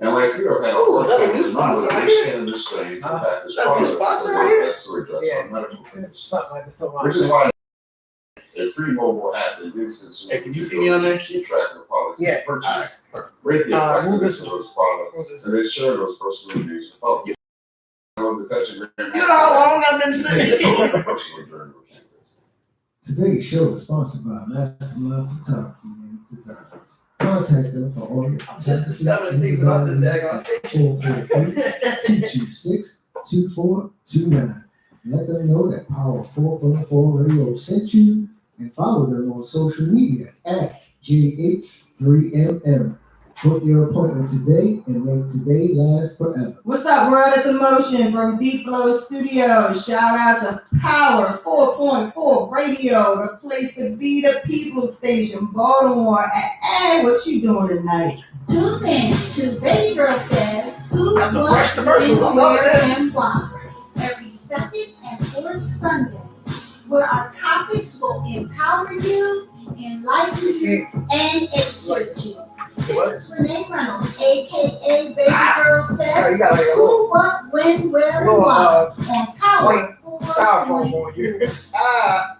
And like we have had a new sponsor right here. Cannabis strains, in fact, is part of the that's to address our medical conditions. Which is why a free mobile app that gives consumers. Hey, can you see me on there? Keep track of products purchased, rate the effectiveness of those products, and then share those personal reviews with public. You know how long I've been sitting? Today's show is sponsored by Mastermind Photography and Designers. Contact them for all your just discovering things about this daggone station. 443-226-2429. Let them know that Power 4.4 Radio sent you, and follow them on social media at JH3MM. Book your appointment today and make today last forever. What's up, world? It's Emotion from Deep Flow Studios. Shout out to Power 4.4 Radio, the place to be, the people station, Baltimore. And what you doing tonight? Tune in to Baby Girl Says Who, That's What, a fresh commercial. Where, and Why. Every second and fourth Sunday, where our topics will empower you, enlighten you, and educate you. This is Renee Reynolds, a.k.a. Baby Girl Says Who, What, When, Where, and Why on Power 4.4.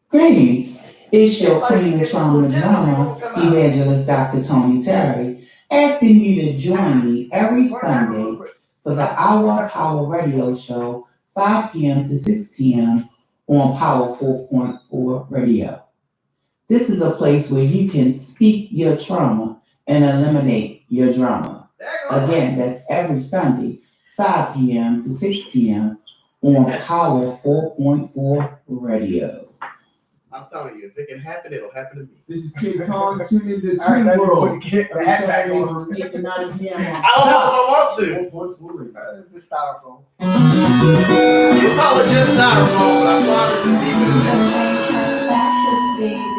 Greetings. It's your Queen of Trauma Drama, Evangelist Dr. Tony Terry, asking you to join me every Sunday for the Hour Power Radio Show, 5 p.m. to 6 p.m. on Power 4.4 Radio. This is a place where you can speak your trauma and eliminate your drama. Again, that's every Sunday, 5 p.m. to 6 p.m. on Power 4.4 Radio. I'm telling you, if it can happen, it'll happen to me. This is Kid Kong, tune in to Twin World. Saturday from 8 to 9 p.m. I don't know if I want to. It's a styrofoam. You call it just styrofoam, but I promise it's deeper than that. Fashion fascist, baby.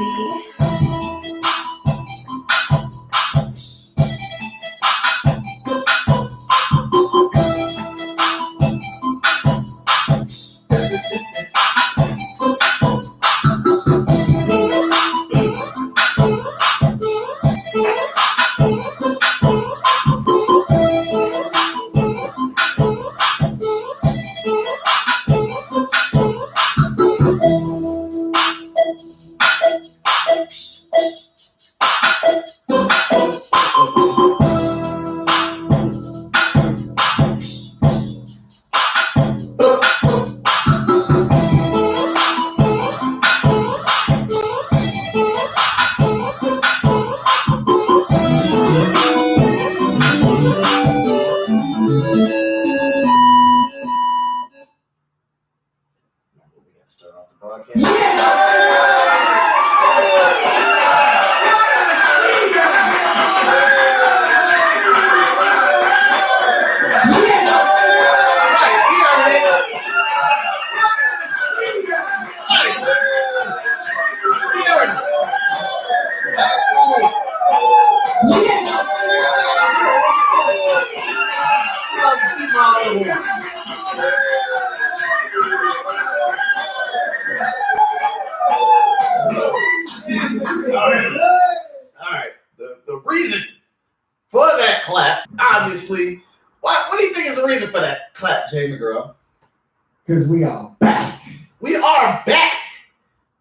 Because we are back. We are back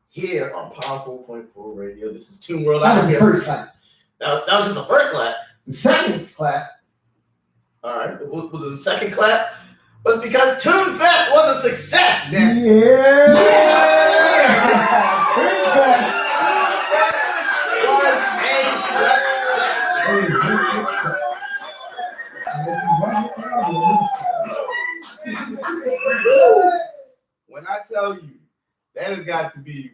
here on Power 4.4 Radio. This is Toon World. That was the first clap. That was just the first clap. The second clap. All right. What was the second clap? Was because Tunefest was a success, man. Yeah. Tunefest was a success. When I tell you, that has got to be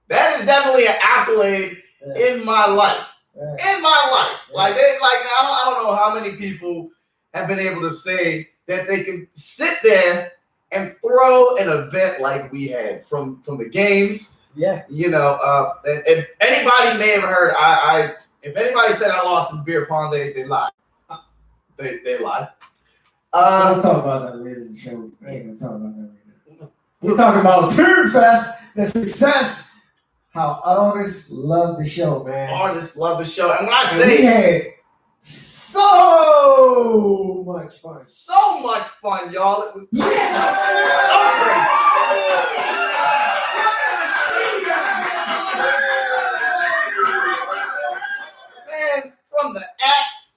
that is definitely an accolade in my life. In my life. I don't know how many people have been able to say that they can sit there and throw an event like we had from the games. Yeah. You know, and anybody may have heard, if anybody said I lost in beer pong, they lied. They lied. We'll talk about that later in the show. We ain't gonna talk about that later. We're talking about Tunefest, the success. how artists love the show, man. Artists love the show. And when I And say we had so much fun. so much fun, y'all. It was crazy. So crazy. Man, from the acts,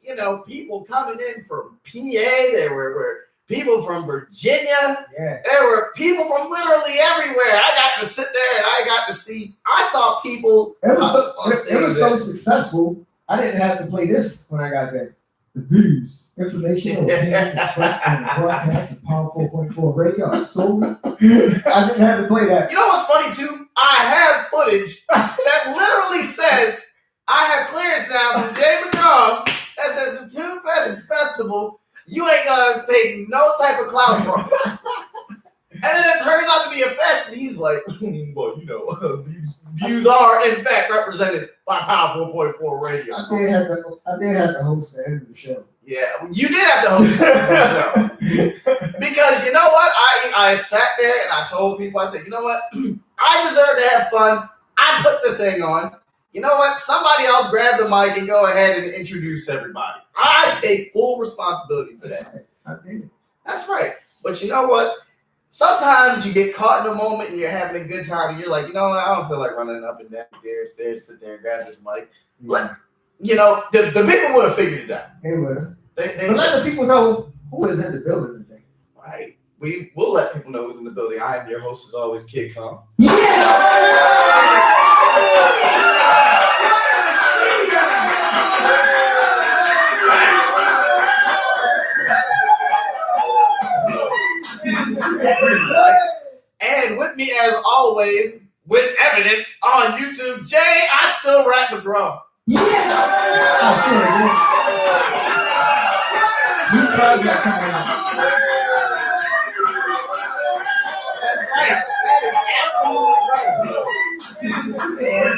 people coming in from PA, there were people from Virginia. Yeah. There were people from literally everywhere. I got to sit there and I saw people. It was so successful. I didn't have to play this when I got there. The views, information, or opinions expressed on the broadcast of Power 4.4 Radio are solely. I didn't have to play that. You know what's funny too? I have footage that literally says I have clearance now from Jay McCall that says the Tunefest Festival, you ain't gonna take no type of clout from. And then it turns out to be a fest, and he's like, well, these views are in fact represented by Power 4.4 Radio. I did have to host the end of the show. Yeah, you did have to host the show. Because you know what? I sat there and I told people, I said, you know what? I deserve to have fun. I put the thing on. You know what? Somebody else grab the mic and go ahead and introduce everybody. I take full responsibility for that. Right. I did. That's right. But you know what? Sometimes you get caught in a moment and you're having a good time and you're like, you know what? I don't feel like running up and down the stairs, sit there and grab this mic. Yeah. The people would have figured it out. They would have. They But let the people know who is in the building today. right. We'll let people know who's in the building. I am your host as always, Kid Kong. And with me, as always, with evidence on YouTube, Jay, I still rap McGraw. I sure did. New project coming out. That's right. That is absolutely right. And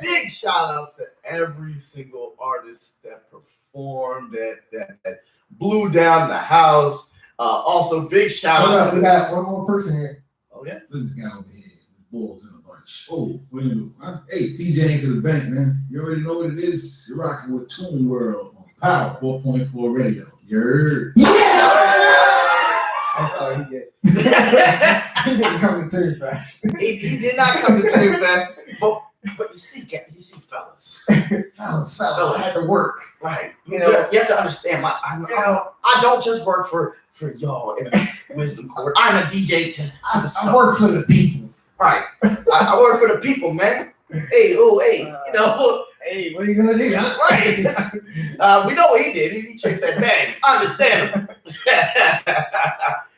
big shout out to every single artist that performed, that blew down the house. Also, big shout out to we got one more person here. Oh yeah. Look at the guy over here. Balls in a bunch. Oh, what do you do? Huh? Hey, TJ ain't to the bank, man. You already know what it is. You're rocking with Tune World on Power 4.4 Radio. You heard? That's all he did. He didn't come to Tunefest. He did not come to Tunefest, but you see, fellas. Fellas, I had to work. Right. You have to understand. I don't just work for y'all in Wisdom Court. I'm a DJ to the stars. I work for the people. Right. I work for the people, man. Hey, Hey, what are you gonna do? Right. We know what he did. He chased that bag. Understand.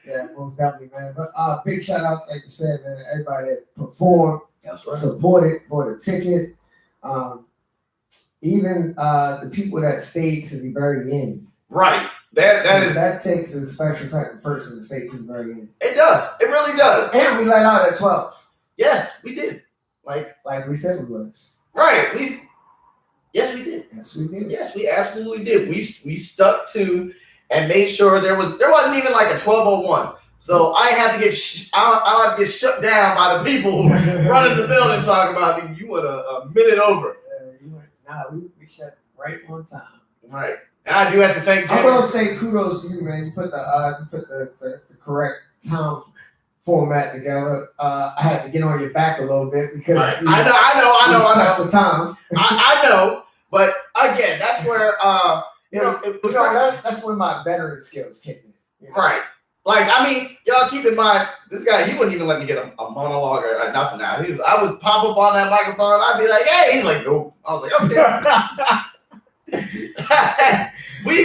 Yeah, most definitely, man. But big shout out, like you said, man, to everybody that performed, That's right. supported, bought a ticket. Even the people that stayed to the very end. Right. That takes a special type of person to stay to the very end. It does. It really does. And we let out at 12. Yes, we did. Like we said we was. right. Yes, we did. Yes, we did. Yes, we absolutely did. We stuck to and made sure there wasn't even like a 12:01. So I had to get I had to get shut down by the people running the building talking about me. You went a minute over. We shut right on time. Right. And I do have to thank Jimmy. I will say kudos to you, man. You put the correct time format together. I had to get on your back a little bit because right. I know. The time. I know, but again, that's where that's when my veteran skills kick in. Right. Like, I mean, y'all keep in mind, this guy, he wouldn't even let me get a monologue or nothing out. I would pop up on that microphone, I'd be like, hey, he's like, no. I was like, okay. we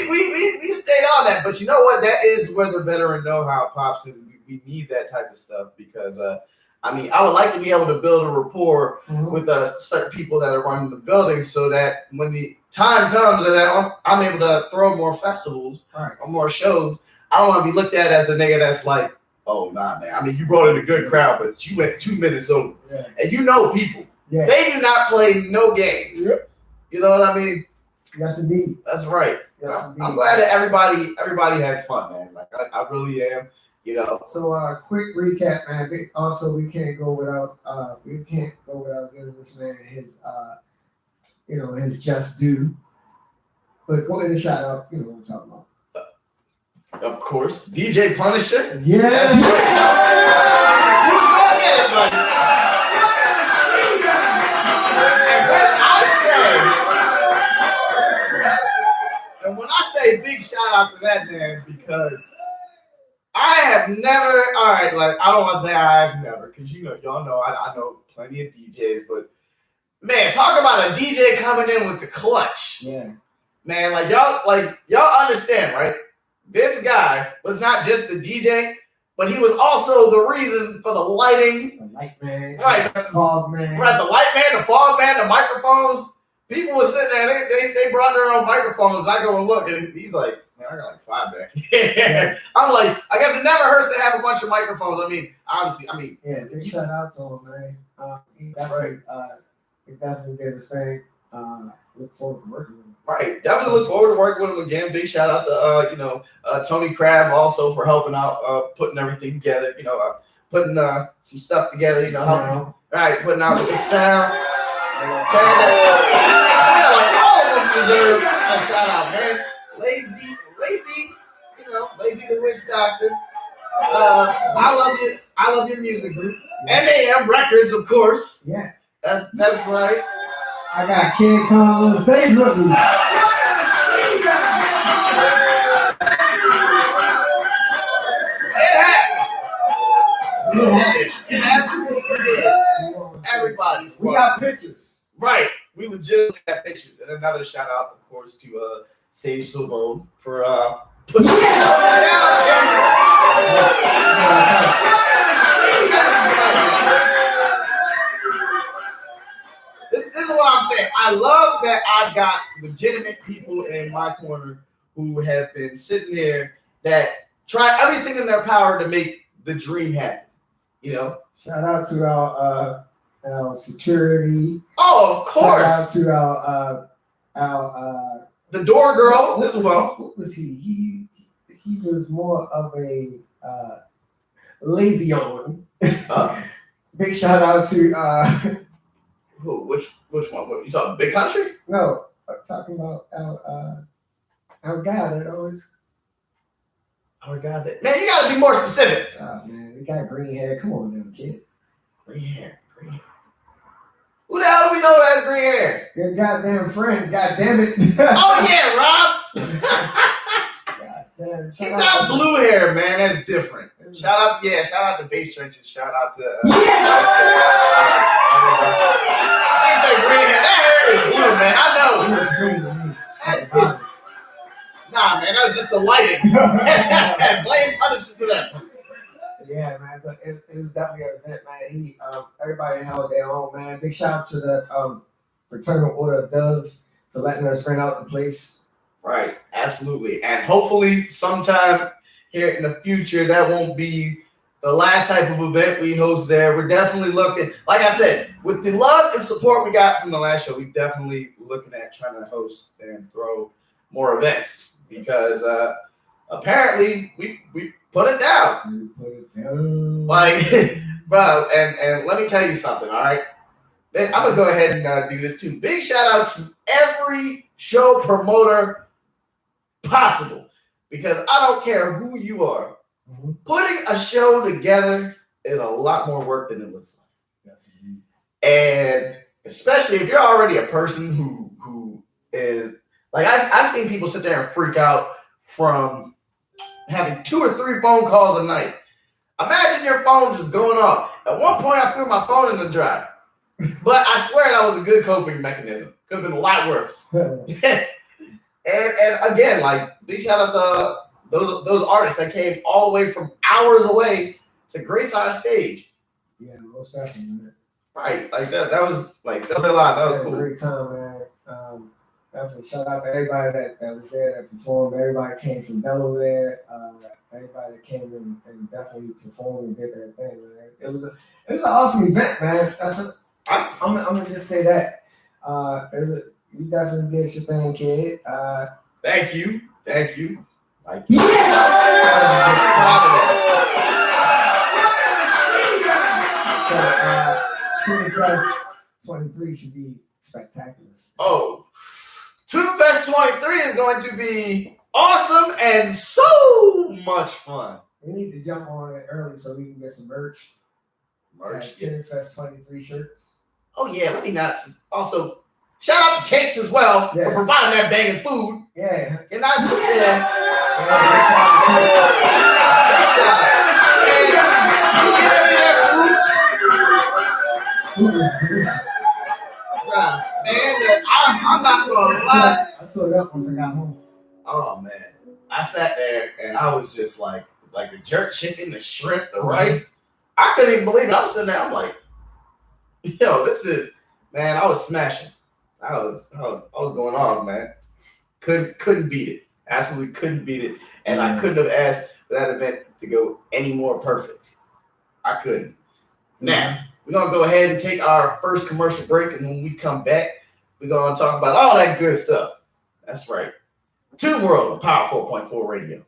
stayed on that, but you know what? That is where the veteran know-how pops in. We need that type of stuff because, I would like to be able to build a rapport with certain people that are running the building so that when the time comes and I'm able to throw more festivals or more shows, I don't want to be looked at as the nigga that's like, oh, nah, man. I mean, you brought in a good crowd, but you went 2 minutes over. Yeah. And you know people. Yeah. They do not play no games. Yep. You know what I mean? Yes, indeed. That's right. Yes, indeed. I'm glad that everybody had fun, man. Like, I really am. You know. So quick recap, man. Also, we can't go without giving this man his his just due. But go ahead and shout out, what I'm talking about. Of course, DJ Punisher. Yeah. That's great. You was gonna get it, buddy. And when I say big shout out to that man, because I have never, all right, like I don't want to say I have never, because y'all know I know plenty of DJs, but man, talk about a DJ coming in with the clutch. Yeah. Man, y'all understand, right? This guy was not just the DJ, but he was also the reason for the lighting. The light man. Right. The fog man. Right, the light man, the fog man, the microphones. People were sitting there, they brought their own microphones. I go and look, and he's like, man, I got like 5 back here. I'm like, I guess it never hurts to have a bunch of microphones. Obviously. Yeah, big shout out to him, man. He definitely did his thing. Look forward to working with him. Right, definitely look forward to working with him again. Big shout out to Tony Crab also for helping out, putting everything together. Putting some stuff together. Helping, right, putting out the sound. All of them deserve a shout out, man. Lazy, Lazy the Witch Doctor. I love your music group. MAM Records, of course. Yeah, that's right. I got Kid Kong on stage with me. It absolutely did. Everybody's. We got pictures. Right. We legitimately got pictures. And another shout out, of course, to Sage Silvone for putting it This is what I'm saying. I love that I've got legitimate people in my corner who have been sitting there that try everything in their power to make the dream happen. Shout out to our security. Oh, of course. Shout out to our the door girl as well. What was he? He was more of a lazy on. Big shout out to who? Which one? What you talking? Big Country? No, I'm talking about our guy that always. Our guy that man, you gotta be more specific. Oh man, we got green hair. Come on, now, kid. Green hair. Who the hell do we know that has green hair? Your goddamn friend. Goddamn it. Oh yeah, Rob. Goddamn. He's got blue hair, man. That's different. Shout out to Bass Trenches. Shout out to. I didn't say green hair. That hair is blue, man. I know. It's green to me. Nah, man, that's just the lighting. Blame Punisher for that. Yeah, man, but it was definitely an event, man. Everybody held their own, man. Big shout out to the Fraternal Order of Dove for letting us rent out the place. Right, absolutely. And hopefully sometime here in the future, that won't be the last type of event we host there. We're definitely looking, like I said, with the love and support we got from the last show, we're definitely looking at trying to host and throw more events. Because apparently we put it down. Like, bro, and let me tell you something, all right? I'm going to go ahead and do this too. Big shout out to every show promoter possible. Because I don't care who you are. Mm-hmm. Putting a show together is a lot more work than it looks like. Yes, indeed. And especially if you're already a person who is... Like, I've seen people sit there and freak out from having 2 or 3 phone calls a night. Imagine your phone just going off. At one point, I threw my phone in the dryer. But I swear that was a good coping mechanism. Could have been a lot worse. and again, like, big shout out to those artists that came all the way from hours away to grace our stage. Yeah, most definitely, man. Right. Like, that was a lot. That was cool. Great time, man. Definitely shout out to everybody that was there that performed. Everybody came from Delaware. Everybody that came and definitely performed and did their thing, man. It was an awesome event, man. I'm gonna just say that. You definitely did your thing, kid. Thank you. Like, Tunefest 23 should be spectacular. Oh, Tunefest 23 is going to be awesome and so much fun. We need to jump on it early so we can get some merch. Tunefest 23 shirts. Oh yeah, let me not. Also, shout out to Cakes as well for providing that banging food. Yeah. And I said, I'm not gonna lie. I tore it up once I got home. Oh man, I sat there and I was just like the jerk chicken, the shrimp, the rice. I couldn't even believe it. I was sitting there. I'm like, yo, this is, man. I was smashing. I was going off, man. Couldn't beat it. Absolutely couldn't beat it. And I couldn't have asked for that event to go any more perfect. I couldn't. Now, we're going to go ahead and take our first commercial break. And when we come back, we're going to talk about all that good stuff. That's right. Tune World of Power 4.4 Radio.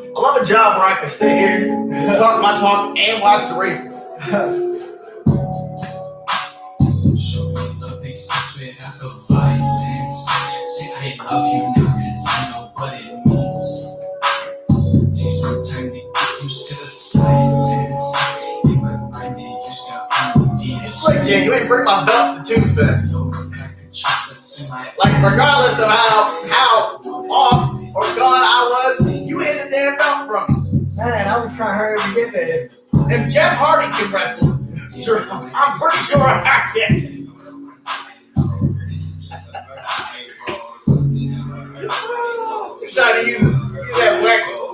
I love a job where I can stay here, just talk my talk, and watch the radio. Like Jay, you ain't bring my belt to Tunefest. Like regardless of how off or gone I was, you hit the damn belt from me. Man, I was trying to hurry to get there. If Jeff Hardy can wrestle, I'm pretty sure I can. You're trying to use that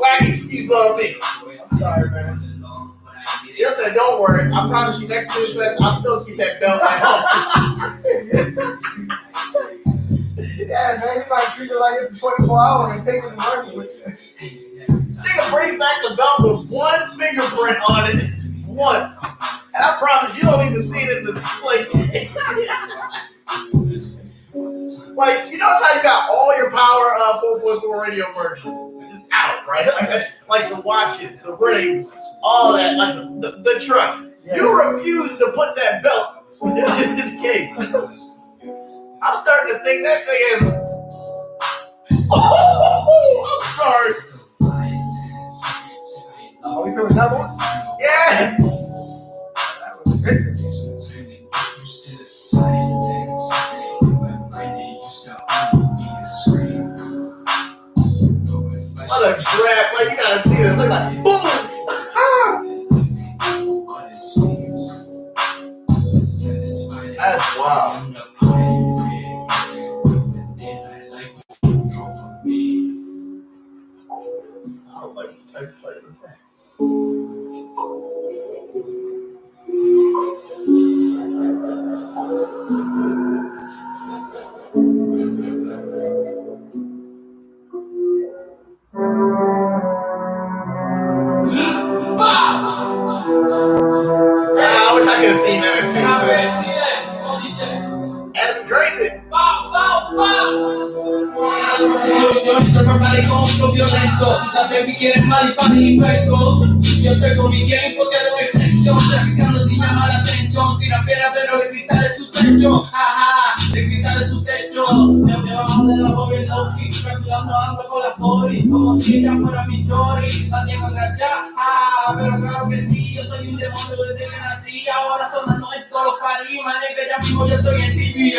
wacky excuse on me. I'm sorry, man. You said, don't worry. I promise you next Tuesday, I'll still keep that belt at home. Yeah, man, you might treat it like it's 24 hours and take it to work with you. Nigga brings back the belt with one fingerprint on it. One. And I promise you don't even see it in the display. Like, you know how you got all your Power 4.4 radio versions just out, right? Like the watches, the rings, all that, like the truck. Yeah. You refuse to put that belt in this case. I'm starting to think that thing is. Oh, I'm sorry. Oh, we doing another one? Yeah. That was ridiculous. What a grab! Like you gotta see this. Look like boom. That's wild. What type of play was that? I wish I could have seen that in Tunefest. That'd be crazy. Yo entro preparé con flow violento. La baby quiere mal y pan y perco. Yo tengo mi game poteado en sección. Traficando sin llamar la atención. Tira piedra pero de cristal es su techo. Ajá, de cristal es su techo. Me bajo de la bobby low kick. Presionando ando con la 40. Como si ella fuera mi chori. La tengo enganchada. Pero claro que sí. Yo soy un demonio desde que nací. Ahora sonando en todos los paris. Madre que ya mismo yo estoy en TV.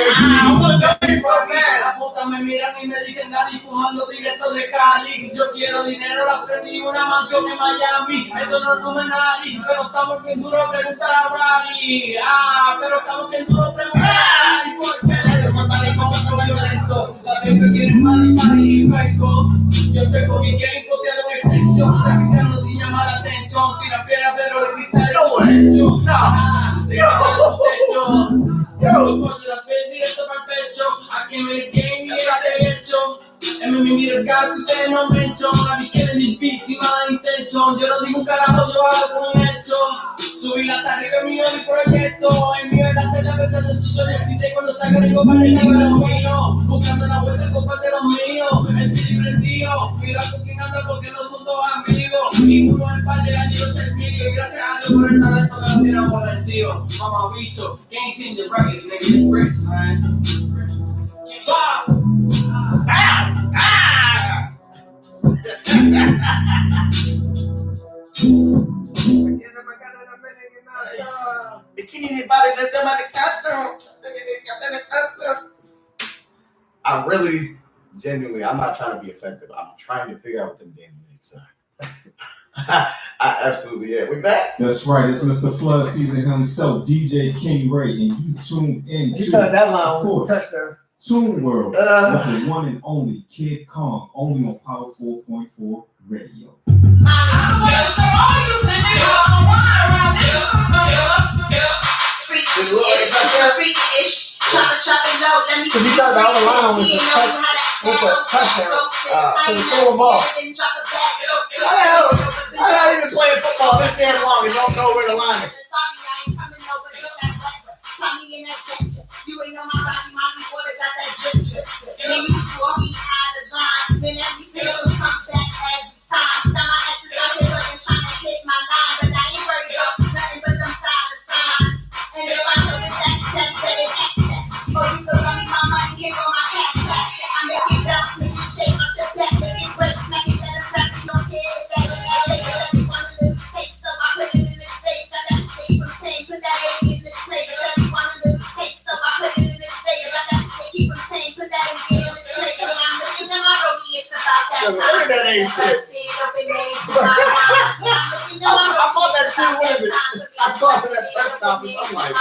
La puta me miran y me dicen Dani fumando directo de Cali. Yo quiero dinero, la prendí una mansión en Miami. Esto no es Luminari, pero estamos bien duro, preguntar a Brady. Pero estamos bien duro, preguntar a Brady. ¿Por qué? Yo mataré con otro violento. La baby quiere mal y perco. Yo tengo mi game poteado en sección. Traficando sin llamar la atención. Tira piedra, pero de cristal es su techo. De cristal es su techo. Yo se las ve directo para el pecho. Aquí me el game y el hecho. Me mira el caso y ustedes no me echan. A mí quieren limpiísima la intención. Yo no digo un carajo, yo hago con un hecho. Subí la arriba es mío mi proyecto. Es mío el hacer la versión de sus sueños. Dice cuando salga digo parecido a los míos. Buscando la vuelta con parte de los míos. El fili prendido. Mira cocinando porque no son todos amigos. Ninguno en par de años es mío. Y gracias a Dios por el talento que lo tiene aborrecido. Mamá bicho. Game changer records, nigga. It's bricks, man. Wow. I really, genuinely, I'm not trying to be offensive. I'm trying to figure out what the damn lyrics are. I absolutely am. We back? That's right. It's Mr. Flood Season himself, DJ King Ray, and you tune in You to, thought that line of was course, a touchdown. Tune World with the one and only Kid Kong, only on Power 4.4 Radio. Freakish, chop it low, let me see. Thought that line was a touchdown. So throw a ball. I'm not even playing football this damn long and don't know where the line is. You ain't on my body, my water got that drip drip. Then you walk me out of line, then every single comes back every time. Now my exes out here looking, trying to hit my line, but I ain't worried about nothing but them dollar signs. And if I took it back, then better catch that. Or you could run me my money, here go my cash out. I make it bounce, make it shake, out your back, make it break, smack it better back, you don't care if that is LA. Everyone of them takes up, I put it in this face, got that shit from 10, put that egg in this place. Everyone of them takes up, I put it in this face, got that shit keep from 10, put that egg in this place. And I'm looking at my roadie, it's about that time. Look at that ain't shit. I'm on that too with it. I saw it at first time, I'm like,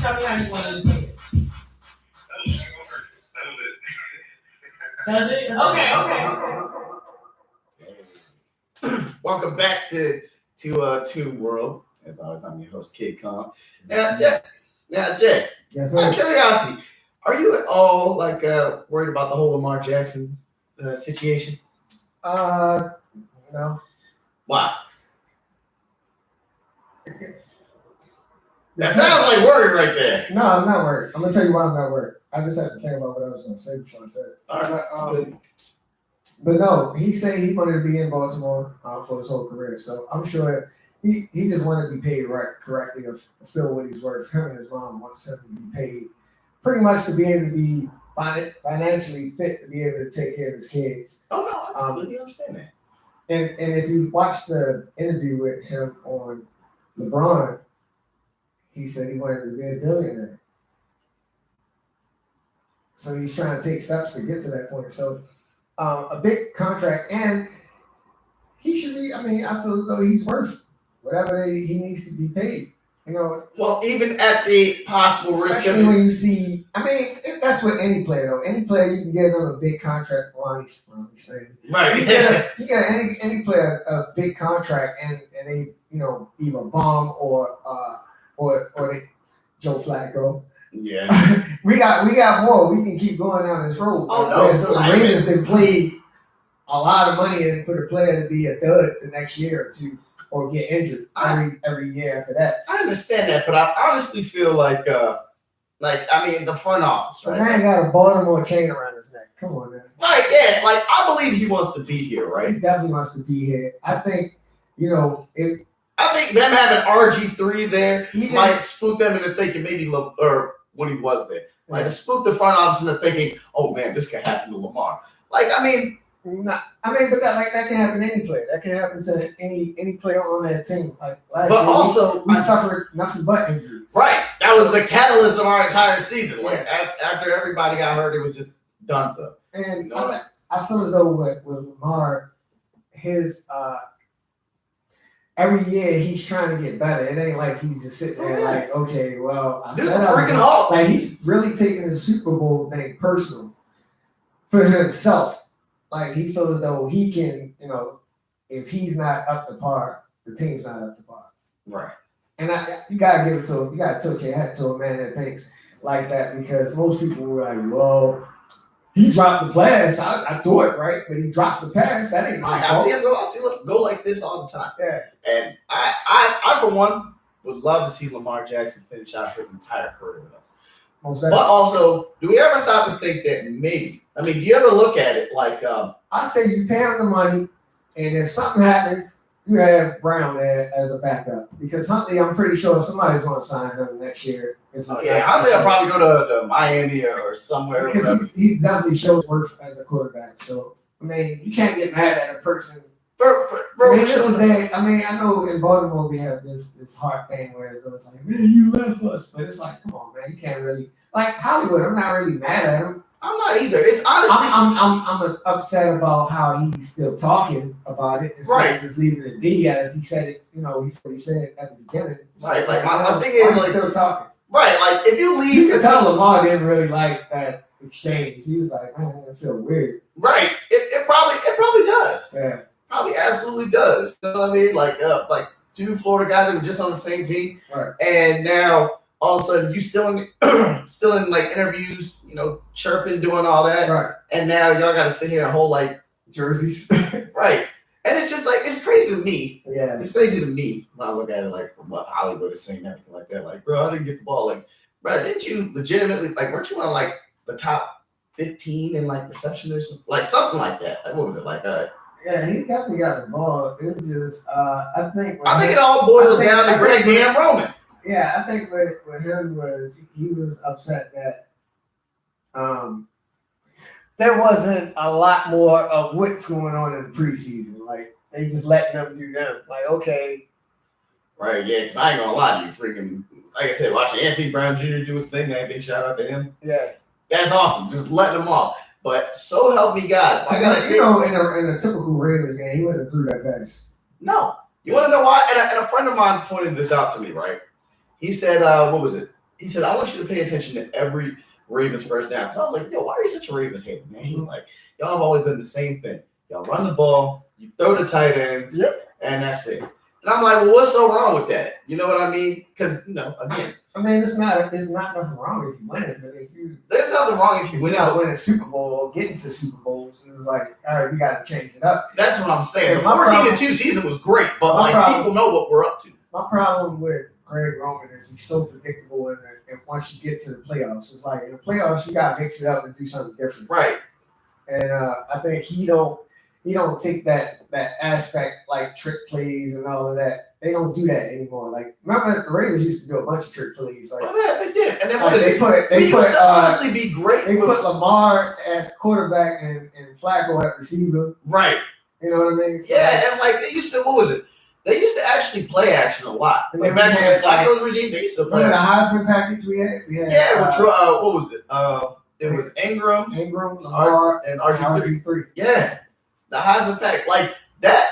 Tell me how you want to say it. Does it? Okay. welcome back to Tune World. As always, I'm your host, Kid Kong. Now, Jay, Yes, out of sir. curiosity, are you at all like worried about the whole Lamar Jackson situation? No. Why? That sounds like worry right there. No, I'm not worried. I'm gonna tell you why I'm not worried. I just have to think about what I was gonna say before I said it. All right. But no, he said he wanted to be in Baltimore for his whole career. So I'm sure he just wanted to be paid correctly or feel what he's worth. Him and his mom wants him to be paid pretty much to be able to be financially fit to be able to take care of his kids. Oh no, I completely understand that. And if you watch the interview with him on LeBron, he said he wanted to be a billionaire. So he's trying to take steps to get to that point. So a big contract, and he should be, I feel as though he's worth whatever he needs to be paid. You know, well, even at the possible risk especially of when you see, I mean, that's with any player though. Any player you can give them a big contract. right. You get any player a big contract and they either bomb or they Joe Flacco. Yeah. we got more. We can keep going down this road. Oh no, the Raiders they played a lot of money in for the player to be a dud the next year or two or get injured every year after that. I understand that, but I honestly feel like the front office, right? The man got a Baltimore chain around his neck. Come on, man. Right, yeah. Like I believe he wants to be here, right? He definitely wants to be here. I think, I think them having RG3 there might spook them into thinking maybe or when he was there. Like it spooked the front office into thinking, oh man, this could happen to Lamar. Like, I mean, but that can happen to any player. That can happen to any player on that team. Like last but year, also we suffered nothing but injuries. Right. That was the catalyst of our entire season. Like after everybody got hurt, it was just done so. And I feel as though with Lamar, his every year he's trying to get better. It ain't like he's just sitting there like, okay, well, I said I was Hulk. Like he's really taking the Super Bowl thing personal for himself. Like he feels as though he can, if he's not up to par, the team's not up to par. Right. And you gotta give it to him. You gotta tilt your hat to a man that thinks like that because most people were like, well, he dropped the pass. I threw it right, but he dropped the pass. That ain't my fault. I see him go like this all the time. Yeah. And I for one would love to see Lamar Jackson finish out his entire career with us. But also, do we ever stop to think that maybe? I mean, do you ever look at it like I say you pay him the money, and if something happens, you have Brown there as a backup because Huntley, I'm pretty sure somebody's going to sign him next year. Huntley will probably go to Miami or somewhere. Because he definitely shows worth as a quarterback. So I mean, you can't get mad at a person. I know in Baltimore we have this heart thing where it's like, man, you left us, but it's like, come on, man, you can't really like Hollywood. I'm not really mad at him. I'm not either. It's honestly, I'm upset about how he's still talking about it instead of just leaving it be as he said it. He said at the beginning. Right. Like my thing is like still talking. Right. Like if you leave, you can tell Lamar didn't really like that exchange. He was like, man, I feel weird. Right. It probably does. Yeah. Probably absolutely does. You know what I mean? Like two Florida guys that were just on the same team, right? And now all of a sudden you still in like interviews, chirping, doing all that, right? And now y'all got to sit here and hold like jerseys, right? And it's just like it's crazy to me. Yeah, it's crazy to me when I look at it like from what Hollywood is saying, everything like that. Like, bro, I didn't get the ball. Like, bro, didn't you legitimately weren't you on like the top 15 in like reception or something, like something like that? Like, what was it like? Yeah, he definitely got the ball. It was just, I think it all boils down to Greg Dan Roman. Yeah, I think with him was he was upset that there wasn't a lot more of what's going on in the preseason. Like they just letting them do them. Like okay, right? Yeah, because I ain't gonna lie to you, freaking like I said, watching Anthony Brown Jr. do his thing, man. Big shout out to him. Yeah, that's awesome. Just letting them off. But so help me God. I gotta say, in a typical Ravens game, he wouldn't have threw that pass. No. You want to know why? And a friend of mine pointed this out to me, right? He said, what was it? He said, I want you to pay attention to every Ravens first down. So I was like, yo, why are you such a Ravens hater, man? He's like, y'all have always been the same thing. Y'all run the ball, you throw the tight ends, and that's it. And I'm like, well, what's so wrong with that? You know what I mean? Because, again. I mean, it's not nothing wrong if you win it, but there's nothing wrong if you win out winning a Super Bowl or getting to Super Bowls. It's like, all right, we got to change it up. That's what I'm saying. The 14-2 season was great, but people know what we're up to. My problem with Greg Roman is he's so predictable, and once you get to the playoffs, it's like in the playoffs you got to mix it up and do something different. Right. And I think he don't take that aspect like trick plays and all of that. They don't do that anymore. Like remember the Ravens used to do a bunch of trick plays. Like they did. And then what they put honestly be great. They put Lamar at quarterback and Flacco at receiver. Right. You know what I mean? So, and like they used to They used to actually play action a lot. And like back in Flacco's regime, they used to play. Remember the Heisman package we had? What was it? It was Ingram, Lamar, and RG3. Yeah. The Heisman pack, like that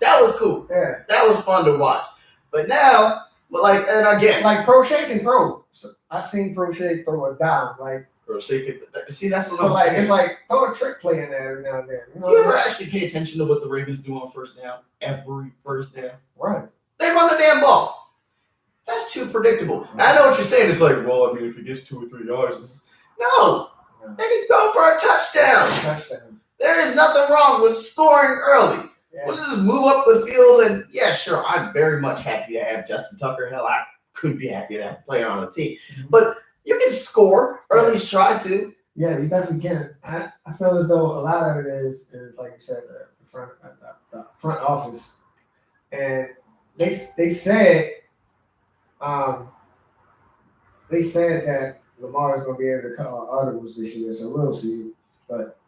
was cool. Yeah. That was fun to watch. But now But like, and again, like Prochet can throw. So I seen Prochet throw a dime. Like Prochet can see that's what so I'm like saying. it's like throw a trick play in there every now and then. You know Do you what ever I mean? actually pay attention to what the Ravens do on first down? Every first down, Right. they run the damn ball. That's too predictable. I know what you're saying. It's like, well, I mean, if he gets 2 or 3 yards, no, they can go for a touchdown. Touchdown. There is nothing wrong with scoring early. Yeah. We'll just move up the field, and yeah, sure, I'm very much happy to have Justin Tucker. Hell, I could be happy to have a player on the team. But you can score, or at least try to. Yeah, you definitely can. I feel as though a lot of it is like you said, the front office, and they said that Lamar is going to be able to call audibles this year, so we'll see. But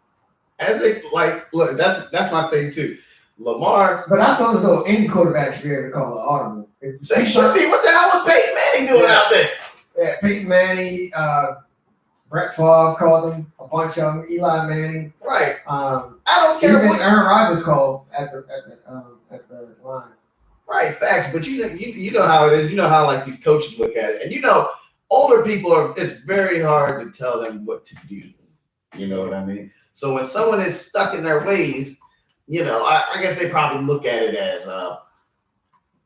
As they like, look, that's my thing too. Lamar, but I feel as though any quarterback should be able to call an audible. If you they see should be. What the hell was Peyton Manning doing out there? Yeah, Peyton Manning, Brett Favre called them, a bunch of them, Eli Manning. Right. I don't care even what Aaron Rodgers called at the line. Right, facts. But you know how it is. You know how like these coaches look at it, and you know older people it's very hard to tell them what to do. You know what I mean? So when someone is stuck in their ways, you know, I guess they probably look at it as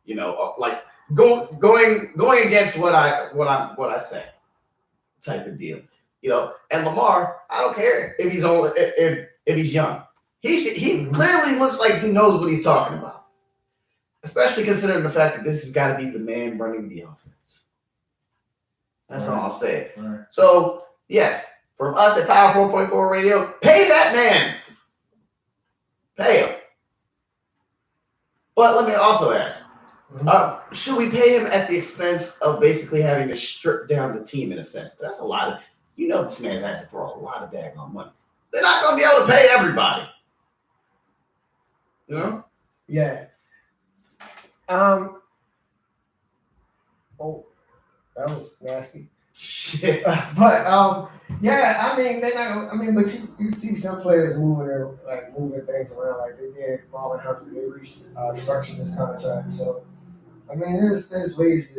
you know, like going against what I say type of deal. You know, and Lamar, I don't care if he's old, if he's young. He clearly looks like he knows what he's talking about. Especially considering the fact that this has got to be the man running the offense. That's all I'm saying. Right. So, yes, from us at Power 4.4 Radio, pay that man. Pay him. But let me also ask, should we pay him at the expense of basically having to strip down the team in a sense? That's a lot of, you know, this man's asking for a lot of daggone money. They're not going to be able to pay everybody. You know? Yeah. Oh, that was nasty. Shit. But yeah, I mean they're not. I mean, but you see some players moving things around like they did Marlon Humphrey. They restructured his contract. So I mean, there's ways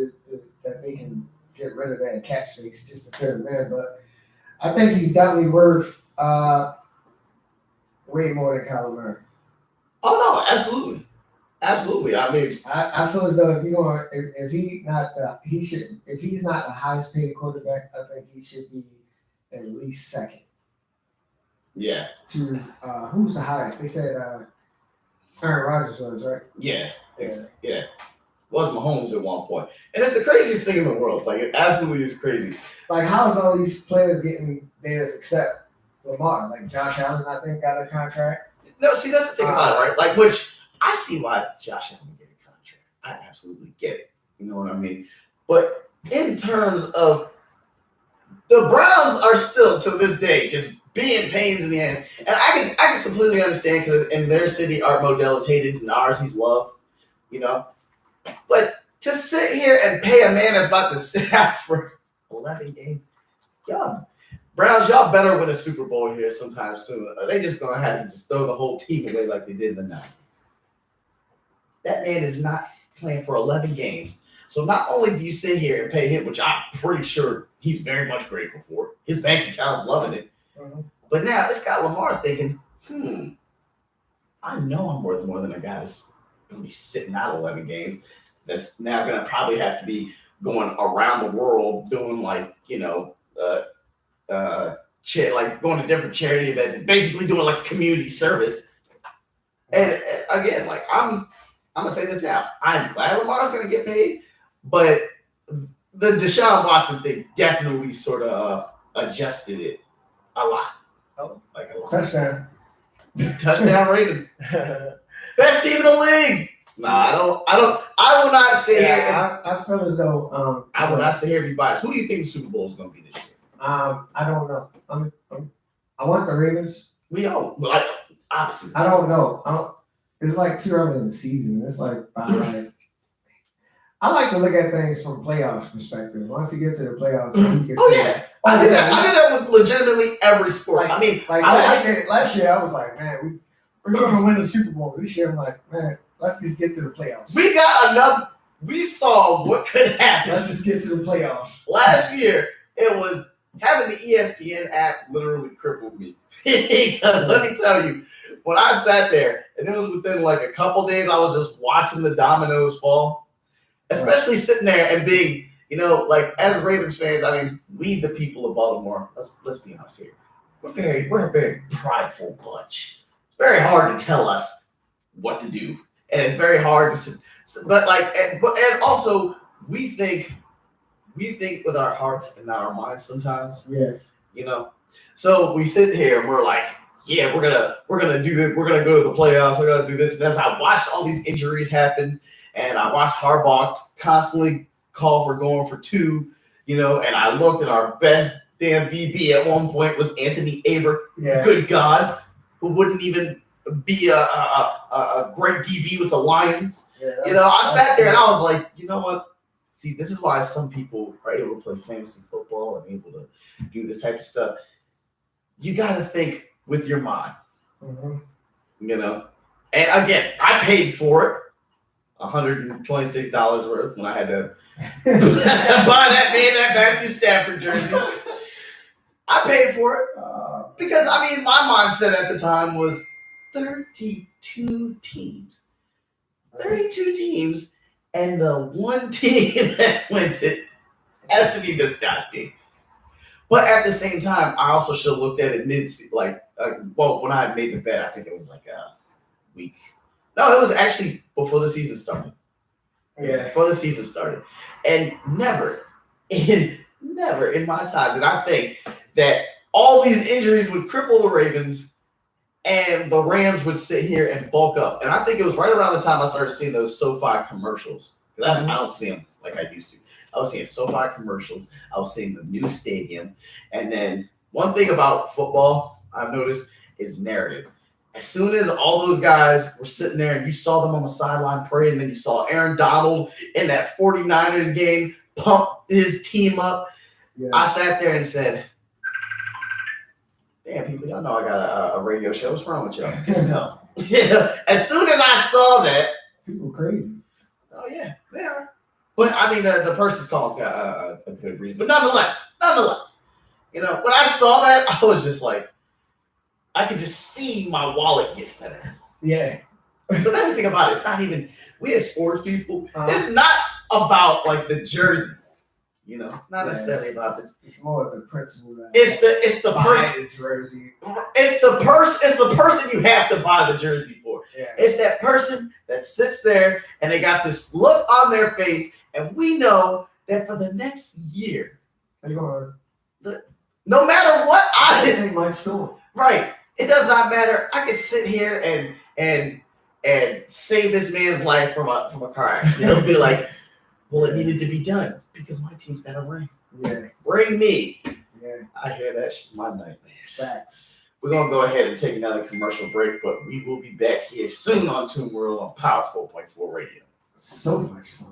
that they can get rid of that cap space just to fit him in. But I think he's definitely worth way more than Kyler Murray. Oh no, absolutely. Absolutely. I mean, I feel as though if he's not the highest paid quarterback, I think he should be at least second. Yeah. To who's the highest? They said Aaron Rodgers was, right? Yeah. Yeah. Was Mahomes at one point. And it's the craziest thing in the world. Like, it absolutely is crazy. Like, how is all these players getting theirs except Lamar? Like, Josh Allen, I think, got a contract. No, see, that's the thing about it, right? Like, which I see why Josh Allen get a contract. I absolutely get it. You know what I mean? But in terms of the Browns are still, to this day, just being pains in the ass. And I can completely understand because in their city, Art Modell is hated and ours he's loved. You know? But to sit here and pay a man that's about to sit out for 11 games, Browns, y'all better win a Super Bowl here sometime soon. Or they just gonna have to just throw the whole team away like they did in the 90s. That man is not playing for 11 games. So not only do you sit here and pay him, which I'm pretty sure he's very much grateful for, his bank account's loving it. Mm-hmm. But now this guy Lamar thinking, I know I'm worth more than a guy that's gonna be sitting out 11 games. That's now gonna probably have to be going around the world doing like, you know, like going to different charity events and basically doing like a community service. And again, like I'm gonna say this now. I'm glad Lamar's gonna get paid, but the Deshaun Watson thing definitely sort of adjusted it a lot. Oh, like a lot. Touchdown Ravens. Best team in the league. No, I will not sit here. I feel as though I will not sit here and be biased. Who do you think the Super Bowl is going to be this year? I don't know. I want the Ravens. We don't. Like, obviously. I don't know. It's like too early in the season. It's like I like to look at things from playoffs perspective. Once you get to the playoffs, you can say, I do that with legitimately every sport. Like, I mean, last year I was like, man, we're going to win the Super Bowl. This year I'm like, man, let's just get to the playoffs. We got enough we saw what could happen. Let's just get to the playoffs. Last year, it was having the ESPN app literally crippled me. Because let me tell you, when I sat there, and it was within like a couple days, I was just watching the dominoes fall. Especially sitting there and being, like as Ravens fans, I mean, we the people of Baltimore, let's be honest here. We're a very prideful bunch. It's very hard to tell us what to do. And it's very hard to and also we think with our hearts and not our minds sometimes. Yeah. So we sit here and we're like, yeah, we're gonna do this, we're gonna go to the playoffs, we're gonna do this. And as I watched all these injuries happen, and I watched Harbaugh constantly call for going for 2, and I looked at our best damn DB at one point was Anthony Aber. Yeah. Good God, who wouldn't even be a great DB with the Lions. Yeah, I sat there and I was like, you know what? See, this is why some people are able to play fantasy football and able to do this type of stuff. You got to think with your mind, And again, I paid for it, $126 worth when I had to buy that Matthew Stafford jersey. I paid for it because my mindset at the time was 32 teams. 32 teams, and the one team that wins it has to be this guy's team. But at the same time, I also should have looked at it when I made the bet, I think it was like a week. No, it was actually before the season started. Yeah. Before the season started. And never in my time did I think that all these injuries would cripple the Ravens and the Rams would sit here and bulk up. And I think it was right around the time I started seeing those SoFi commercials. Because I don't see them like I used to. I was seeing SoFi commercials. I was seeing the new stadium. And then one thing about football I've noticed is narrative. As soon as all those guys were sitting there and you saw them on the sideline praying, and then you saw Aaron Donald in that 49ers game pump his team up, I sat there and said, damn, people, y'all know I got a radio show. What's wrong with y'all? Get some help. As soon as I saw that. People crazy. Oh, yeah, they are. But, the person's call's got a good reason. But nonetheless, when I saw that, I was just like, I could just see my wallet get thinner. Yeah. But that's the thing about it. It's not even, we as sports people, it's not about, the jersey. Not necessarily about this. It's more of the principle. It's the person. The jersey. It's the person you have to buy the jersey for. Yeah. It's that person that sits there and they got this look on their face, and we know that for the next year, no matter what ain't my story. Right. It does not matter. I could sit here and save this man's life from a car accident. Be like, well, it needed to be done because my team's got a ring. Yeah. Bring me. Yeah. I hear that shit my nightmares. Facts. We're gonna go ahead and take another commercial break, but we will be back here soon on Tune World on Power 4.4 Radio. So much fun.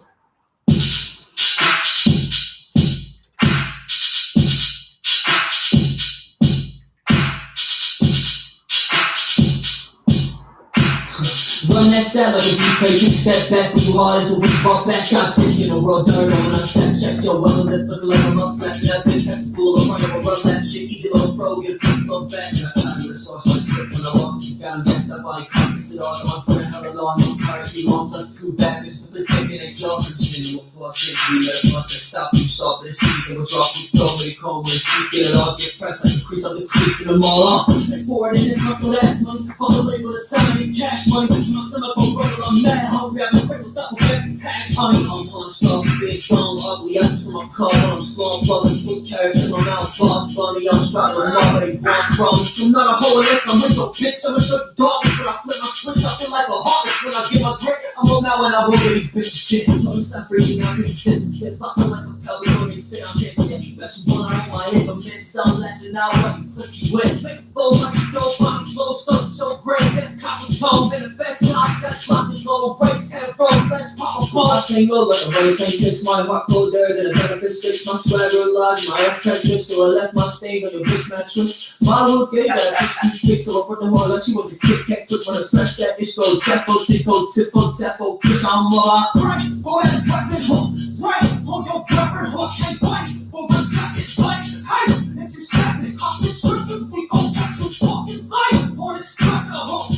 Run that set like a detail, you can step back when you hard as a week, brought back out there, world dirt on a set, check your weather lip, looking like I'm a flat, that big past the pool, I'm running a run lap, shit, easy little throw, get a piece of blow back, and I time with a sauce, I slip when I walk, keep down, gas that body, compass it all, I'm putting hella long, no currency, 1 + 2 back, this for the dick, and it's all for genuine applause, can't be let a bust and stop, you stop, but it's season, we'll drop, you throw, but it cold, when it's sweet, get it all, get pressed, I can crease up the crease, and them all on, forward in this muscle, that's money, on the label, the salary, cash money, my stomach gon' run. I'm mad hungry, I've been crippled up with bags and tags, honey. I'm punched up, big dumb, ugly, essence in my car when I'm slow, buzzing, put carrots in my mouth, box, bunny, I'm trying to run where they run from. I'm not a hoe unless I'm rich, so bitch, I'm a short dog. When I flip my switch, I feel like a heartless. When I get my grip, I'm on now when I won't get these bitches shit. So I'm stop freaking out, cause it's just some shit. Buckle like a pelvic when you sit, I'm getting dicky, bet you wanna on my hip, I'm miss, I'm lashing out when you pussy wet. Make it flow like a dope body flow, stuff so great. That copper tone, manifest knocks, that's like the low race, and roll, flesh, pop a ball. I change low like a rain, takes my heart colder than a benefit sticks. My swagger large, my ass cut drip, so I left my stains on your bitch mattress. My little gay got a bitch too big, so I put the whole like she was a Kit Kat quick when I smash that bitch, go tapo, tico, tipo, tapo, bitch, I'm all right for that weapon hook, right on your cover hook, can't fight for a second, like ice. If you snap it, I've been tripping, we gon' catch you fucking light on this special hook.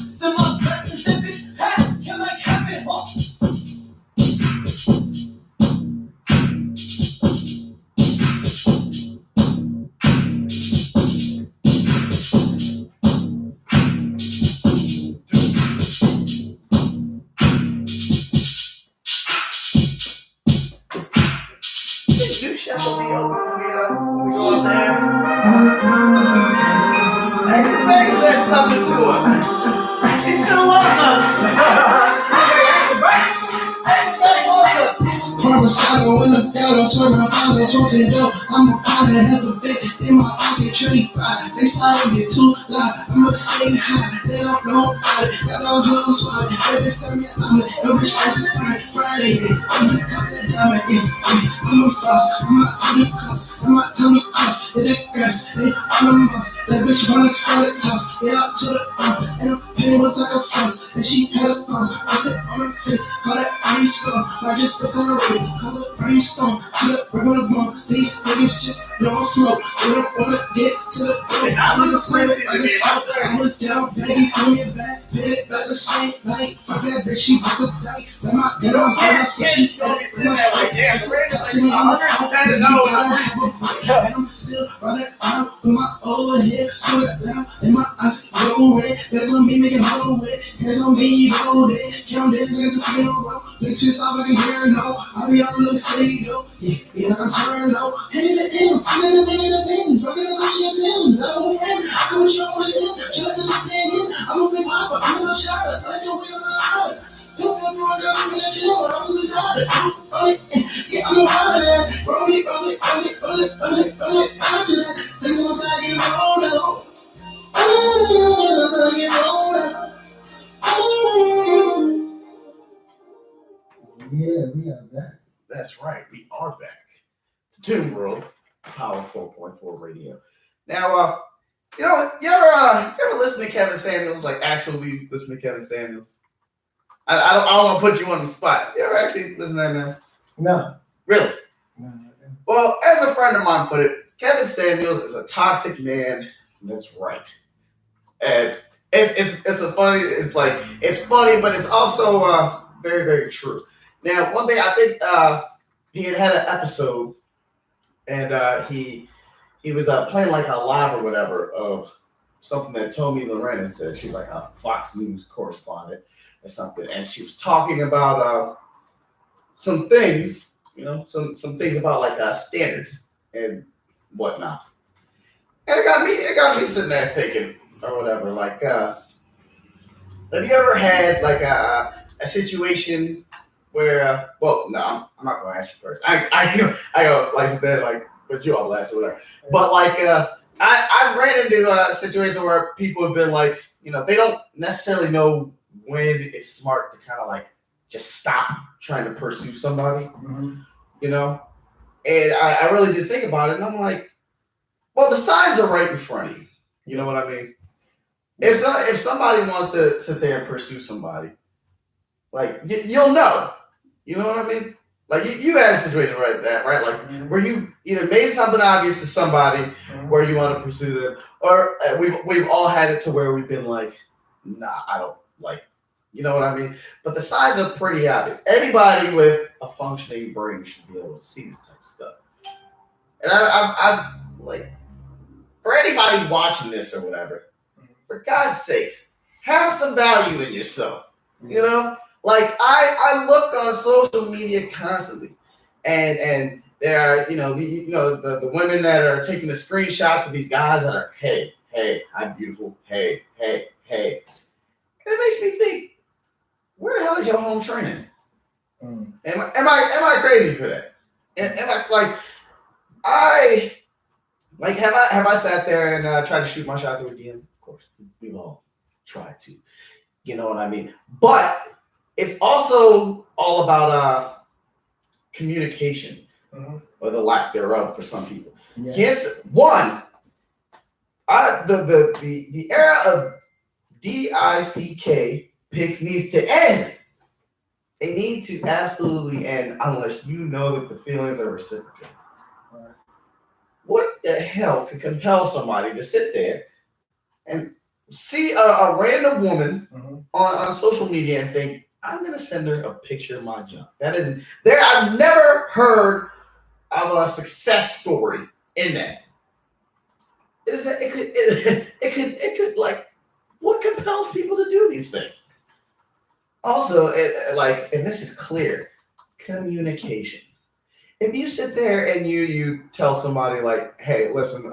Send my blessings if it's ass, can I have it hook? Do shut will be open when we go up there. Hey, Greg said something to us. He still loves us. Promise I go in the doubt, I swear my father's smoking dope. I'm a pilot, have a bit in my pocket, 35. They started to get too loud, I'ma stay high. They don't know about it, got all whole spot. They send me out, every stress is fine. Friday, yeah, I'm gonna cut that diamond, yeah. I'm a floss, I'm not to the cost, I'm not to the cost. It ain't grass, they on the moss. That bitch wanna sell it tough, they out to the and the pain was like a floss. And she had a thumb, I said on her face, call that brainstorm. I just took on the road, call it brainstorm. To the regular bump, these niggas just don't smoke. They don't wanna get to the door. I'm gonna say it like it's out. I was down, baby, bring it back, pay it back the same night. Fuck that bitch, she was a dyke. Let my get on her, so she fed it from my side. To me, I'm a and I'm still running around with my overhead. Pull it down, and my eyes go red. There's on me, making hollow wet. There's on me, go dead. Count this, niggas, the funeral. This shit's all I can hear, no. I be all the city, though. Yeah, like I'm turned low. Hitting the ends, hitting the pins. Rocking the bitch in Tim's. I don't friend. I come show on the tip. She like the next day again. I'm a big papa, I'm a shot. I like your way on the line. Don't go through a girl, I'm gonna chill, but I'm inside it. Yeah, I'm a part of that. Roll it, after that. Things on my side, get rolled out. Get rolled out. Yeah, we are back. That's right, we are back. Tune World, Power 4.4 Radio. Now, you ever listen to Kevin Samuels? Like actually listen to Kevin Samuels? I don't want to put you on the spot. You ever actually listen to that man? No. Really? No. Well, as a friend of mine put it, Kevin Samuels is a toxic man. That's right. And it's funny, but it's also very, very true. Now, one thing I think he had an episode, and he was playing like a live or whatever of something that Tommy Loren said. She's like a Fox News correspondent or something, and she was talking about some things, some things about like standards and whatnot. And it got me sitting there thinking or whatever. Like, have you ever had like a situation where? Well, no, I'm not going to ask you first. I go like that, like, but you all last or whatever. But like, I've ran into a situation where people have been like, they don't necessarily know when it's smart to kind of like just stop trying to pursue somebody, And I really did think about it, and I'm like, well, the signs are right in front of you. You know what I mean? If somebody wants to sit there and pursue somebody, like you'll know. You know what I mean? Like you had a situation right there, right? Like where you either made something obvious to somebody where you want to pursue them, or we've all had it to where we've been like, nah, I don't like. You know what I mean? But the signs are pretty obvious. Anybody with a functioning brain should be able to see this type of stuff. And I'm like, for anybody watching this or whatever, for God's sakes, have some value in yourself. Like I look on social media constantly, and there are the women that are taking the screenshots of these guys that are hey, I'm beautiful, hey. And it makes me think, where the hell is your home training? Am I crazy for that? Am I like Like, have I sat there and tried to shoot my shot through a DM? Of course, we've all tried to. You know what I mean? But it's also all about communication, or the lack thereof for some people. Yeah. Yes, one. The era of DICK pics needs to end. They need to absolutely end unless you know that the feelings are reciprocal. What the hell could compel somebody to sit there and see a random woman on social media and think, I'm gonna send her a picture of my junk? That isn't there. I've never heard of a success story in that. It could like, what compels people to do these things? Also, and this is clear, communication. If you sit there and you tell somebody like, hey, listen,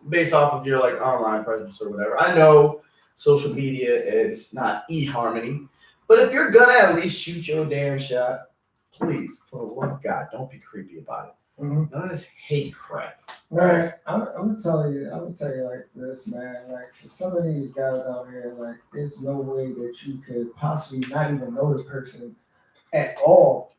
based off of your like online presence or whatever, I know social media is not eHarmony, but if you're gonna at least shoot your damn shot, please, for the love of God, don't be creepy about it. None of this hate crap. Right. I'm gonna tell you like this, man. Like, for some of these guys out here, like, there's no way that you could possibly not even know the person at all,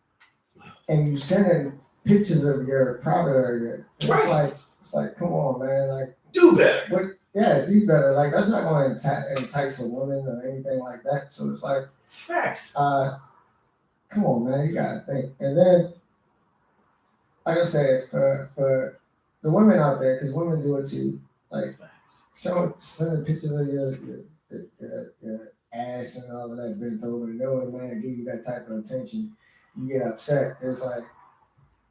and you sending pictures of your private area. It's like, come on, man. Like, do better. Do better. Like, that's not going to entice a woman or anything like that. So it's like, facts. Come on, man. You gotta think. And then, like I said, for the women out there, because women do it too. Like, sending pictures of your ass and all of that bent over, and knowing a man give you that type of attention, you get upset. It's like,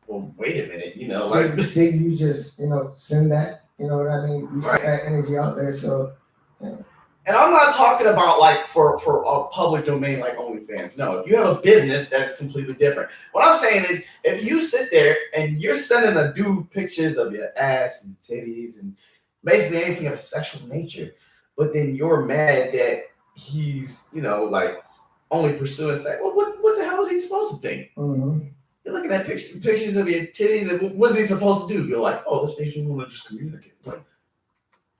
well, wait a minute, like, then you just, send that, you know what I mean? You send that energy out there, so. Yeah. And I'm not talking about like for a public domain like OnlyFans. No, if you have a business, that's completely different. What I'm saying is, if you sit there and you're sending a dude pictures of your ass and titties and basically anything of a sexual nature, but then you're mad that he's, like, only pursuing sex, well, what the hell is he supposed to think? You're looking at pictures of your titties, and what is he supposed to do? You're like, oh, this makes me want to just communicate. Like,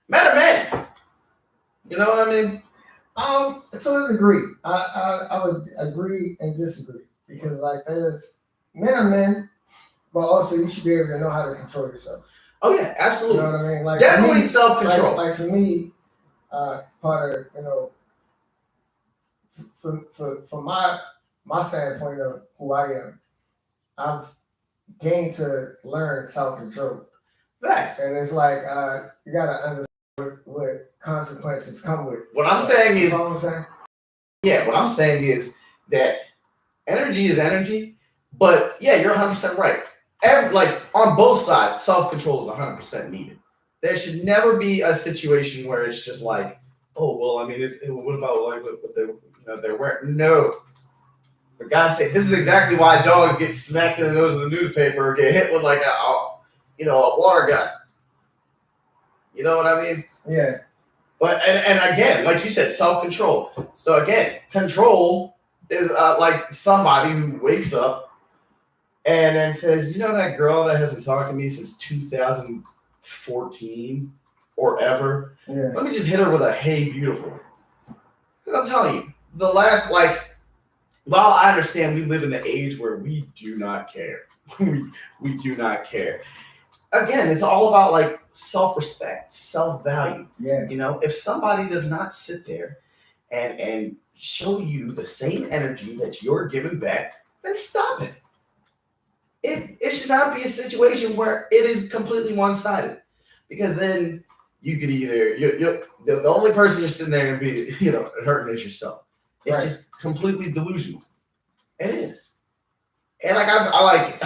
men are men. You know what I mean? To a degree, I would agree and disagree, because like, there's men are men, but also you should be able to know how to control yourself. Oh yeah, absolutely. You know what I mean? Like, definitely self-control. Like for me, part of from my standpoint of who I am, I've gained to learn self-control. Facts. And it's like, you gotta understand what consequences come with. What I'm saying is, you know what I'm saying? Yeah, what I'm saying is that energy is energy, but yeah, you're 100% right. Like, on both sides, self-control is 100% needed. There should never be a situation where it's just like, oh, well, I mean, what about like what they're wearing? No. For God's sake, this is exactly why dogs get smacked in the nose of the newspaper or get hit with like a water gun. You know what I mean? Yeah. But and again, like you said, self-control. So again, control is like somebody who wakes up and then says, that girl that hasn't talked to me since 2014 or ever, let me just hit her with a hey beautiful. Because I'm telling you, the last, like, while I understand we live in the age where we do not care. we do not care. Again, it's all about like self-respect, self-value. Yeah. If somebody does not sit there and show you the same energy that you're giving back, then stop it. It should not be a situation where it is completely one-sided, because then you could either the only person you're sitting there and be hurting is yourself. It's just completely delusional. It is. And like I like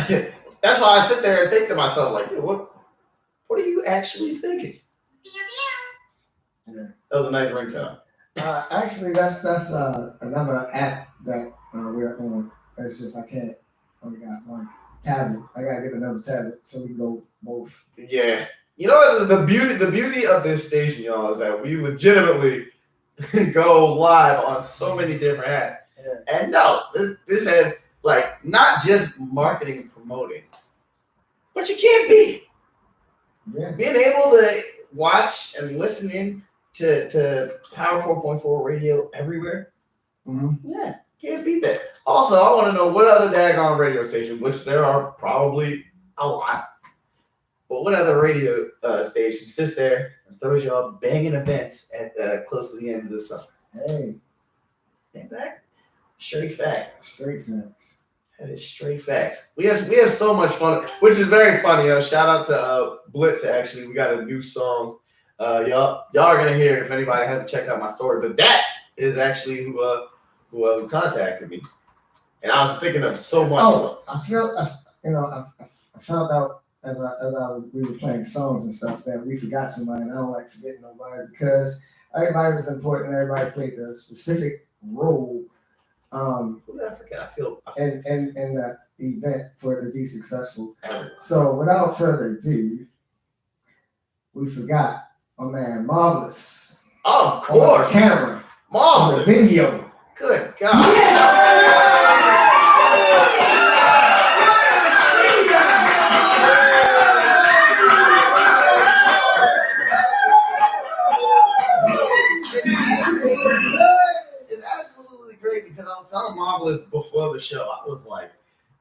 that's why I sit there and think to myself, like, what are you actually thinking? Yeah. That was a nice ringtone. Actually, that's another app that we're on. It's just I only got one tablet. I gotta get another tablet so we can go both. Yeah. The beauty of this station, y'all, is that we legitimately go live on so many different apps. Yeah. And no, this had like not just marketing and promoting, but you can't beat it. Yeah. Being able to watch and listen in to Power 4.4 radio everywhere. Mm-hmm. Yeah, can't beat that. Also, I want to know what other daggone radio station, which there are probably a lot, but what other radio station sits there and throws y'all banging events at close to the end of the summer? Hey. Exactly. Straight facts. Straight facts. That is straight facts. We have so much fun, which is very funny. Shout out to Blitz. Actually, we got a new song. Y'all are gonna hear it if anybody hasn't checked out my story. But that is actually who contacted me, and I was thinking of so much. Oh, I found out as we were playing songs and stuff that we forgot somebody, and I don't like forgetting nobody because everybody was important. Everybody played a specific role. Who did I forget? I feel in the event for it to be successful. So without further ado, we forgot my man Marvelous. Oh, of course. On the camera. Marvelous. On the video. Good God. It's absolutely crazy because I was telling Marvelous before the show, I was like,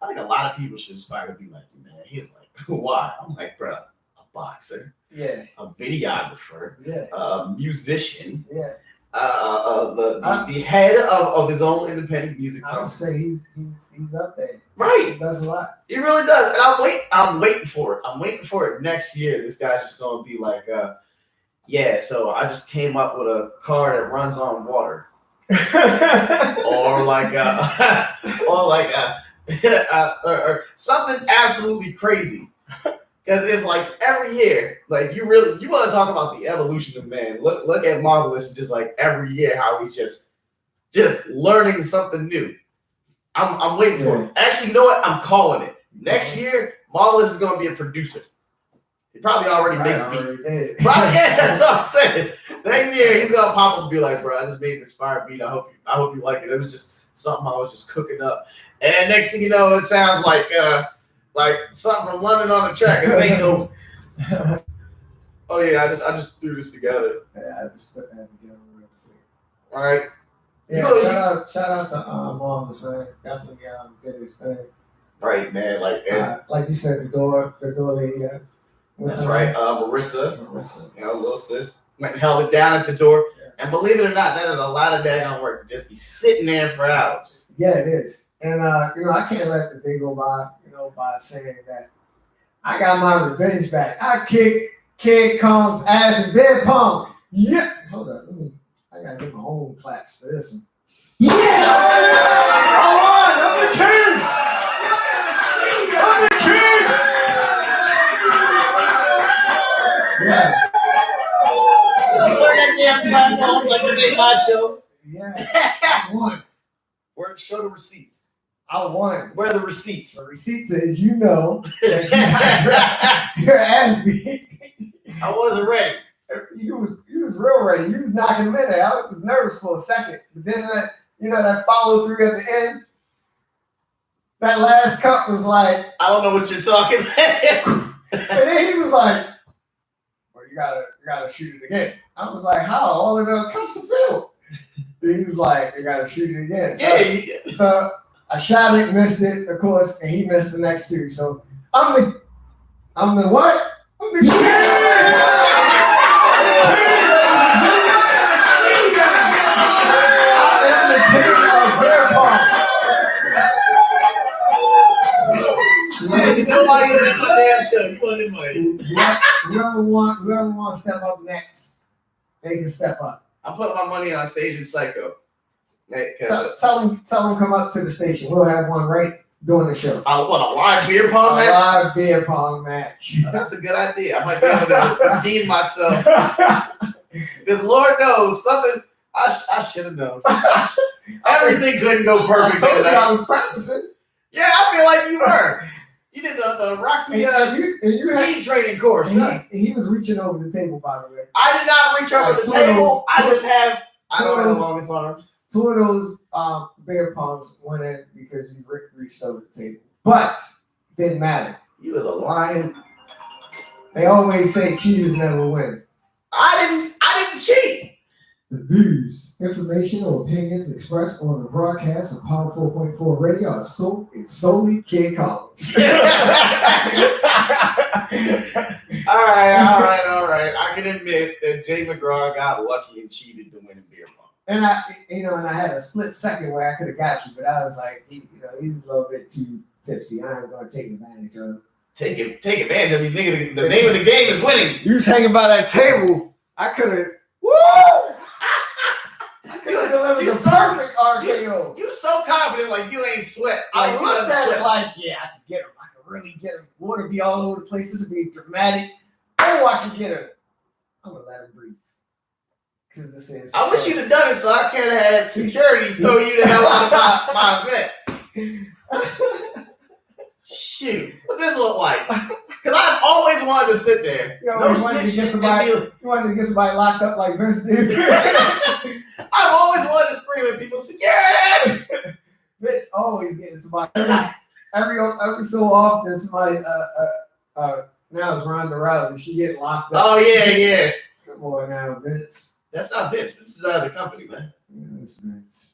I think a lot of people should aspire to be like you, man. He was like, why? I'm like, bro, a boxer, yeah, a videographer, yeah, a musician, yeah, the head of his own independent music company. I would say he's up there. Right. He does a lot. He really does. And I'm waiting for it. I'm waiting for it next year. This guy's just gonna be like, yeah, so I just came up with a car that runs on water. or something absolutely crazy. Because it's like every year, like you want to talk about the evolution of man. Look at Marvelous, just like every year how he's just learning something new. I'm waiting for it. Actually, you know what? I'm calling it. Next year, Marvelous is gonna be a producer. He probably already makes beats. Right? Yeah, that's what I'm saying. Next year he's gonna pop up and be like, bro, I just made this fire beat. I hope you like it. It was just something I was just cooking up. And next thing you know, it sounds like something from London on the Track. It's over. Oh yeah, I just threw this together. Yeah, I just put that together real quick. All right. Yeah, shout out to Marvelous, man. Definitely did his thing. Right, man. Like you said, the door lady. That's right, Marissa. You know, little sis went and held it down at the door. Yes. And believe it or not, that is a lot of daggone work to just be sitting there for hours. Yeah, it is. And I can't let the day go by, by saying that I got my revenge back. I kicked Kid Kong's ass in beer pong. Yeah. Hold on, I gotta get my own claps for this one. Yeah! I won! I'm the king! I'm the king! Yeah. Turn that damn platform like this ain't my show. Yeah. I won. Where show the receipts. I won. Where are the receipts? The receipt says that your ass beat. I wasn't ready. You was real ready. You was knocking them in there. I was nervous for a second. But then that follow through at the end. That last cup was like, I don't know what you're talking about. And then he was like, well, you gotta shoot it again. I was like, how? All of the cups are filled. And he was like, you gotta shoot it again. So I shot it, missed it, of course, and he missed the next two. So I'm the what? I'm the king! I am the king of beer pong. You know why you're in my damn show. You want invited. Whoever wants to step up next, they can step up. I'm putting my money on Sage and Psycho. Hey, tell them come up to the station. We'll have one right during the show. I want a live beer pong match? A live beer pong match. That's a good idea. I might be able to redeem myself. Because Lord knows, something I should have known. Everything couldn't go perfect. I was practicing. Yeah, I feel like you were. You did the Rocky speed training course. He was reaching over the table, by the way. I did not reach over the table. I don't have the longest arms. Two of those beer pongs went in because you reached over the table. But didn't matter. You was a lion. They always say cheaters never win. I didn't cheat. The views, information, or opinions expressed on the broadcast of Power 4.4 Radio are solely Kid Collins. All right. I can admit that Jay McGraw got lucky and cheated to win a beer pong. And I had a split second where I could have got you, but I was like, he's a little bit too tipsy. I ain't gonna take advantage of him. Take advantage of me, nigga. The name of the game is winning. You was hanging by that table. I could have. Woo! I could have delivered the perfect RKO. You so confident, like you ain't sweat. I Like, looked at it like, yeah, I can get him. I can really get him. Water be all over the place. This would be dramatic. Oh, I can get him. I'm gonna let him breathe. This is. I wish you'd have done it so I could have had security throw you the hell out of my event. Shoot, what does this look like? Because I've always wanted to sit there. You wanted to get somebody locked up like Vince did. I've always wanted to scream at people, security! Vince always getting somebody. Every so often, somebody, now it's Ronda Rousey. She get locked up. Oh, yeah. Come on now, Vince. That's not Vince. This is out of the company, man. Yeah, it's Vince.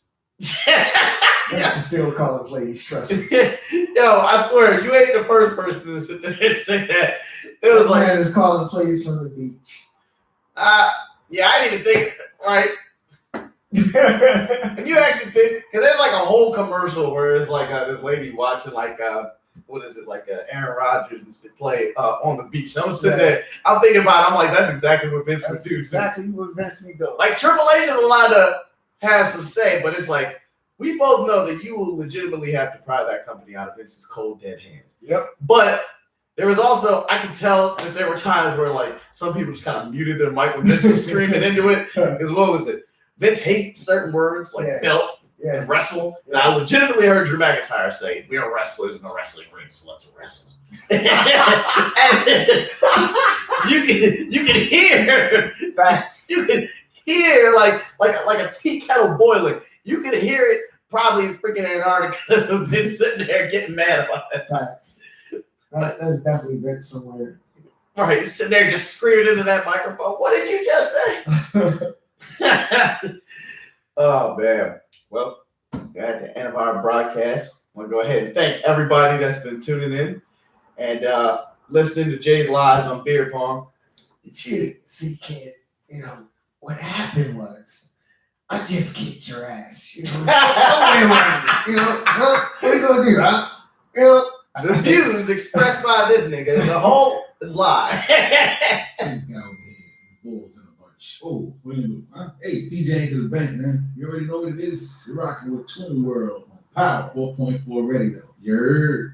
Vince is still calling plays, trust me. Yo, I swear, you ain't the first person to sit there and say that. It was like, man is calling plays from the beach. yeah, I didn't even think, right? And you actually pick, because there's like a whole commercial where it's like this lady watching what is it, Aaron Rodgers and shit play on the beach. And I'm sitting there, I'm thinking about it, I'm like, that's exactly what Vince would do. Exactly what Vince would do. Like Triple H is allowed to have some say, but it's like, we both know that you will legitimately have to pry that company out of Vince's cold, dead hands. Yep. But there was also, I could tell that there were times where like some people just kind of muted their mic when Vince was screaming into it. Because what was it? Vince hates certain words like belt and wrestle. And I legitimately heard Drew McIntyre say, "We are wrestlers in a wrestling ring, so let's wrestle." And you can hear facts. You can hear like a tea kettle boiling. You can hear it probably in freaking Antarctica. Vince sitting there getting mad about that. Facts. That's definitely Vince somewhere. Right, he's sitting there just screaming into that microphone. What did you just say? Oh man. Well, we're at the end of our broadcast. I want to go ahead and thank everybody that's been tuning in and listening to Jay's Lies on Beer Pong. See, kid, what happened was I just kicked your ass. No way around it. What are you gonna do, huh? The views expressed by this nigga is a whole lie. Bulls in a bunch. Oh, what do you do? Huh? Hey, DJ ain't to the bank, man. You already know what it is. You're rocking with Tune World on Power 4.4 Radio. You heard?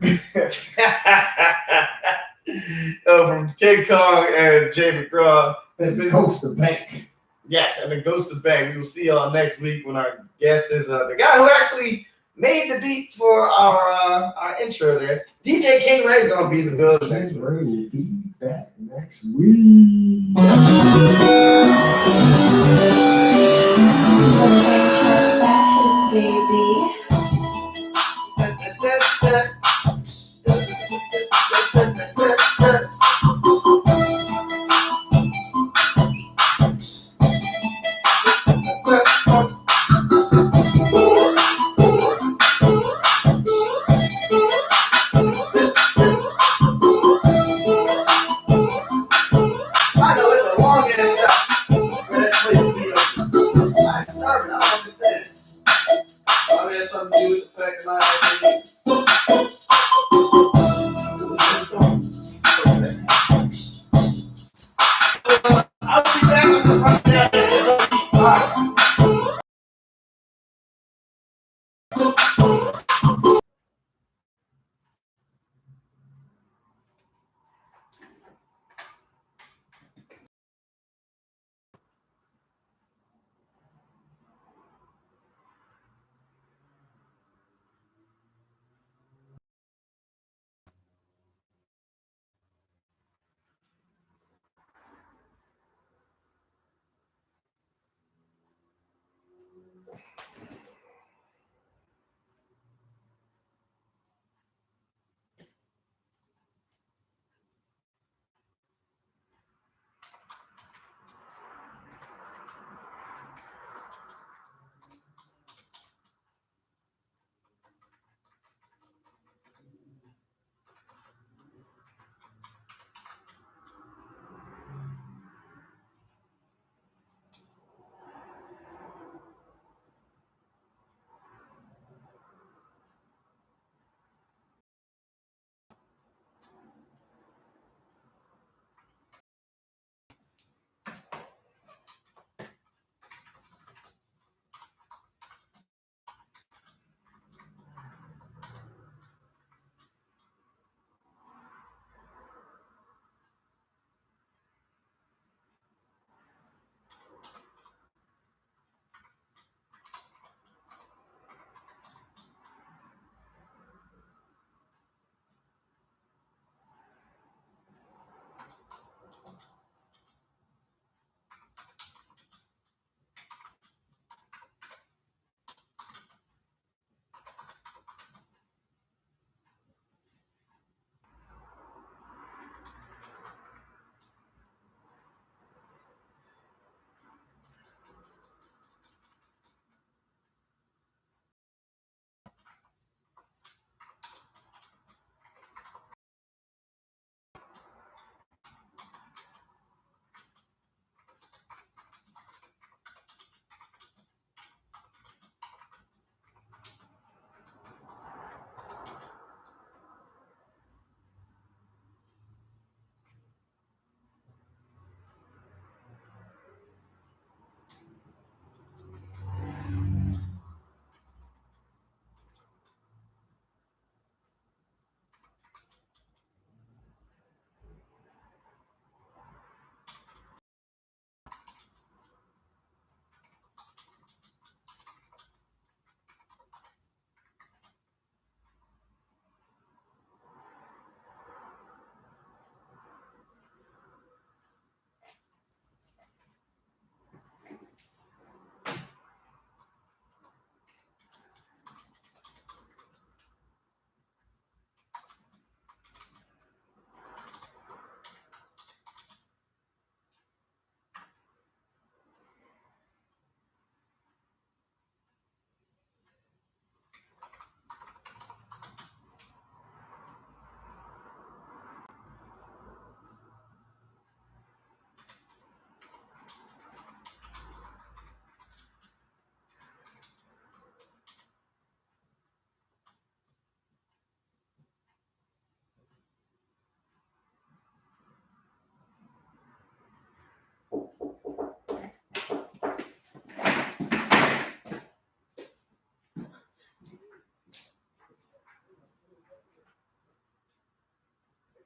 From King Kong and Jay McGraw. And the Ghost of Bank. Yes, and the Ghost of Bank. We will see y'all next week when our guest is the guy who actually made the beat for our intro there. DJ King Ray's gonna be the building next week. Ray will be back next week. Baby.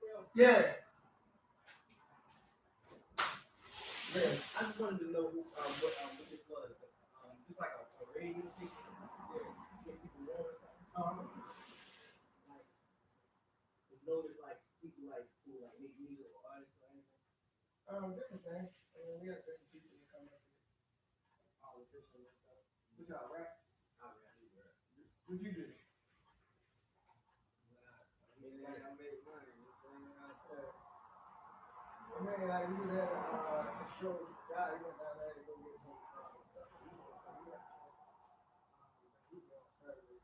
Yeah. Yeah, I just wanted to know what this was. It's like a radio station. Yeah, get people warm or something. Like, you notice like people like who like make music or artists or anything. Different things. We got different people that come up with politicians and stuff. We got rap. I rap. What you do? I made money. I mean, like we was at a show. Guy, he went down there to go get some stuff. He went on Saturday.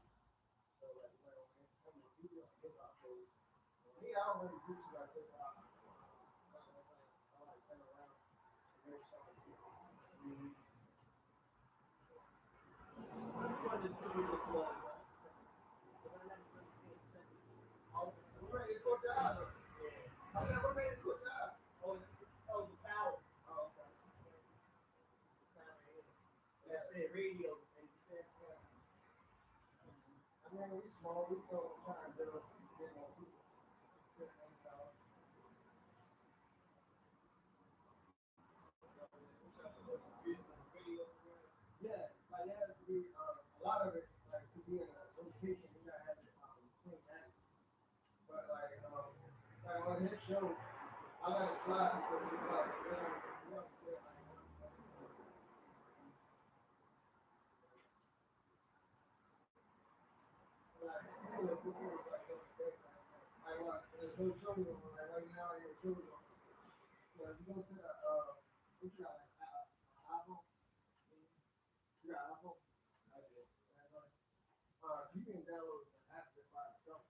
So like we went on him. He was on hip hop shows. Me, I don't really do too much hip hop. I like playing around and make something. I just wanted to see what this was. We ready to go job. I said we're ready to go job. Oh, the power. Oh, okay. Like I said, radio and defense. I mean, we small. We still trying to get more people. Yeah, like that has to be a lot of it. Like to be in a rotation, you gotta have it clean that. But like on his show, I let it slide because it's like we don't feel like what? There's no show on like right now. Your show on. So if you go to the what you got like iPhone? You got iPhone? You can download the app that by itself,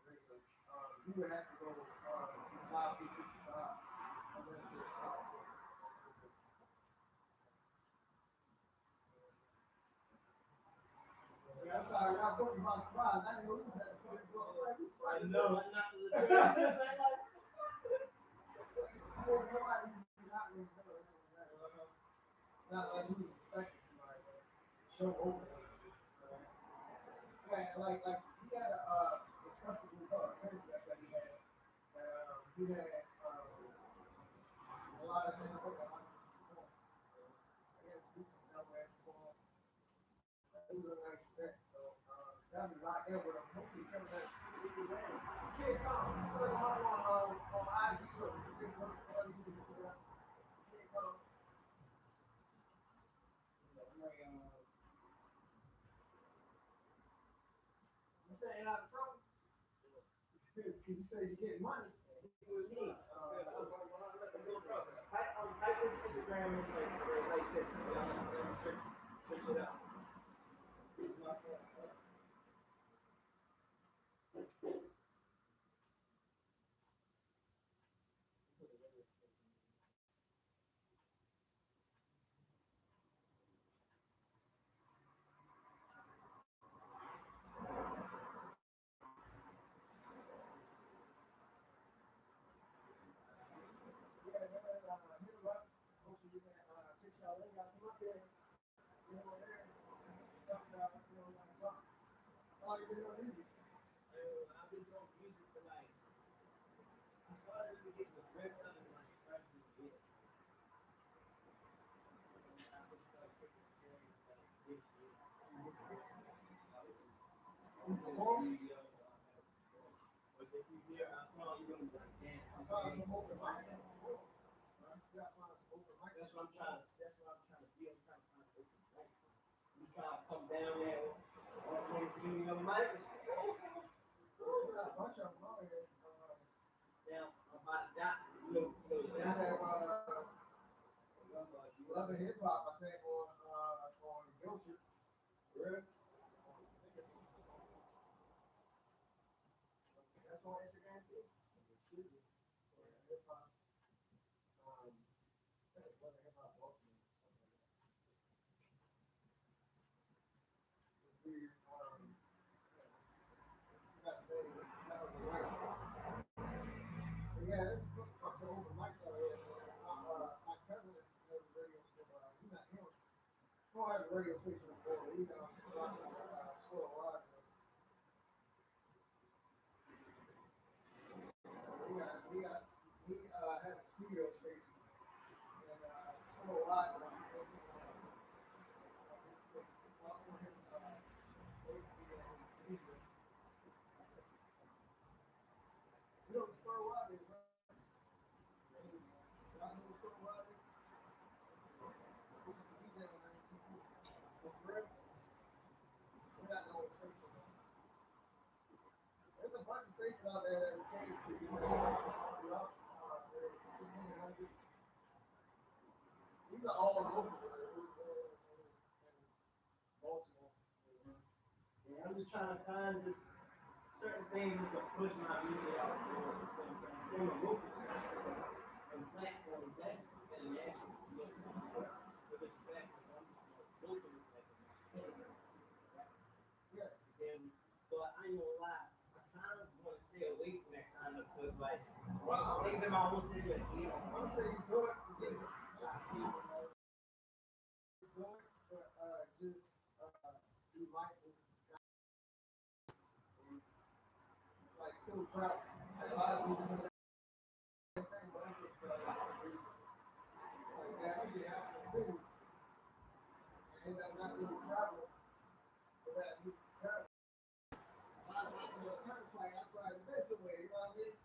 radio. You would have to go to 565 and then say yeah, I'm sorry, I put my surprise. I didn't know you had to put it. I know, I'm not legit. Not like you expecting somebody to show over. Yeah, like he had this festival called Turkey that he had. He had a lot of things. I guess we can know where it's from. It was a nice event, so that'll be right there with him. Hopefully, coming back. Kid, come. Put him on IG. Just look for you. Kid, come. You staying out of trouble? You say you get money. With me. Type this Instagram like this. Search it out. I've been doing music for like, I started to get the drift out of my freshman year. And I just started taking it serious like this year. But this year I saw you doing like dance. That's what I'm trying to be. I'm trying to find open mic. You try to come down there and give me your mic. Now, about that, Love and hip hop, I think, on Gilshire. Really? That's on Instagram too. Hip hop. Love and hip hop Baltimore. Weird. Yeah, this is the open mics out here. My cousin has a radio station. He's not him. He don't have a radio station before. He's Squirrel Rock. studio space. And for a while, there's a bunch of stations out there that are catered to you. These are all local. Yeah, I'm just trying to find just certain things to push my music out there. On the local side, and platform that's international. But it's back I'm local is like a city. And but I ain't gonna lie, I kind of want to stay away from that kind of because like things in my own city are here. I'm saying do it, just be mindful. Like still travel. A lot of people do that thing, but I'm just like that. You get out of the city and end up not doing travel. So that you travel. A lot of times you're kind of like, I'm trying to this away, you know what I mean?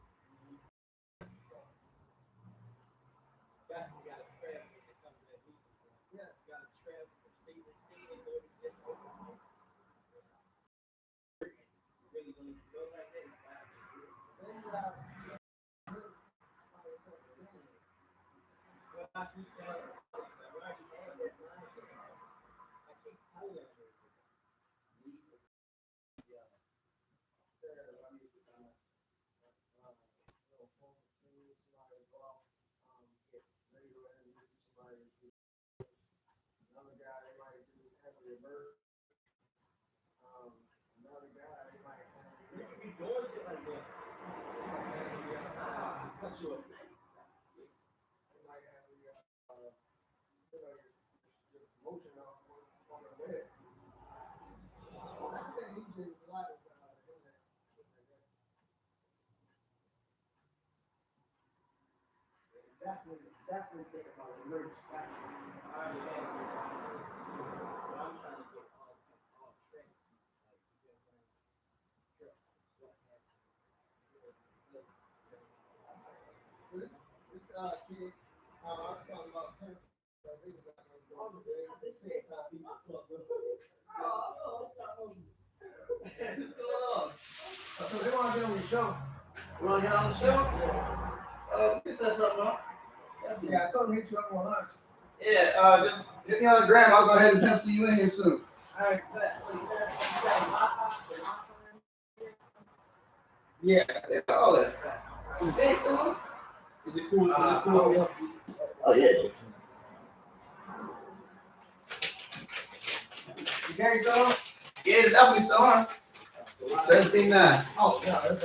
You gotta travel when it comes to that music. Yeah. You gotta travel from state to state and go to different really don't even go like that. Then you have But I keep saying, I already had that mindset. I keep telling them. another guy they might do heavily immersed. Another guy they might have You can be doing shit like that. Cut you up. they might have your motion on the bed. Everything usually is a lot of internet. Definitely think about the merch. I understand. But I'm trying to get all tracks. Like, you know what I'm saying? So this kid, I was talking about Tunefest. I think it's not going to go on today. They say it's not my club. What's going on? So they want to get on the show. You want to get on the show? We can set something up. Yeah, I told him hit you up on lunch. Yeah, just hit me on the gram. I'll go ahead and pencil you in here soon. Alright, Yeah. They got all that. Is the thing still on? Is it cool? Is it cool? Oh, yeah. You gang still on? Yeah, it's definitely still on. 17.9. Oh, yeah, it's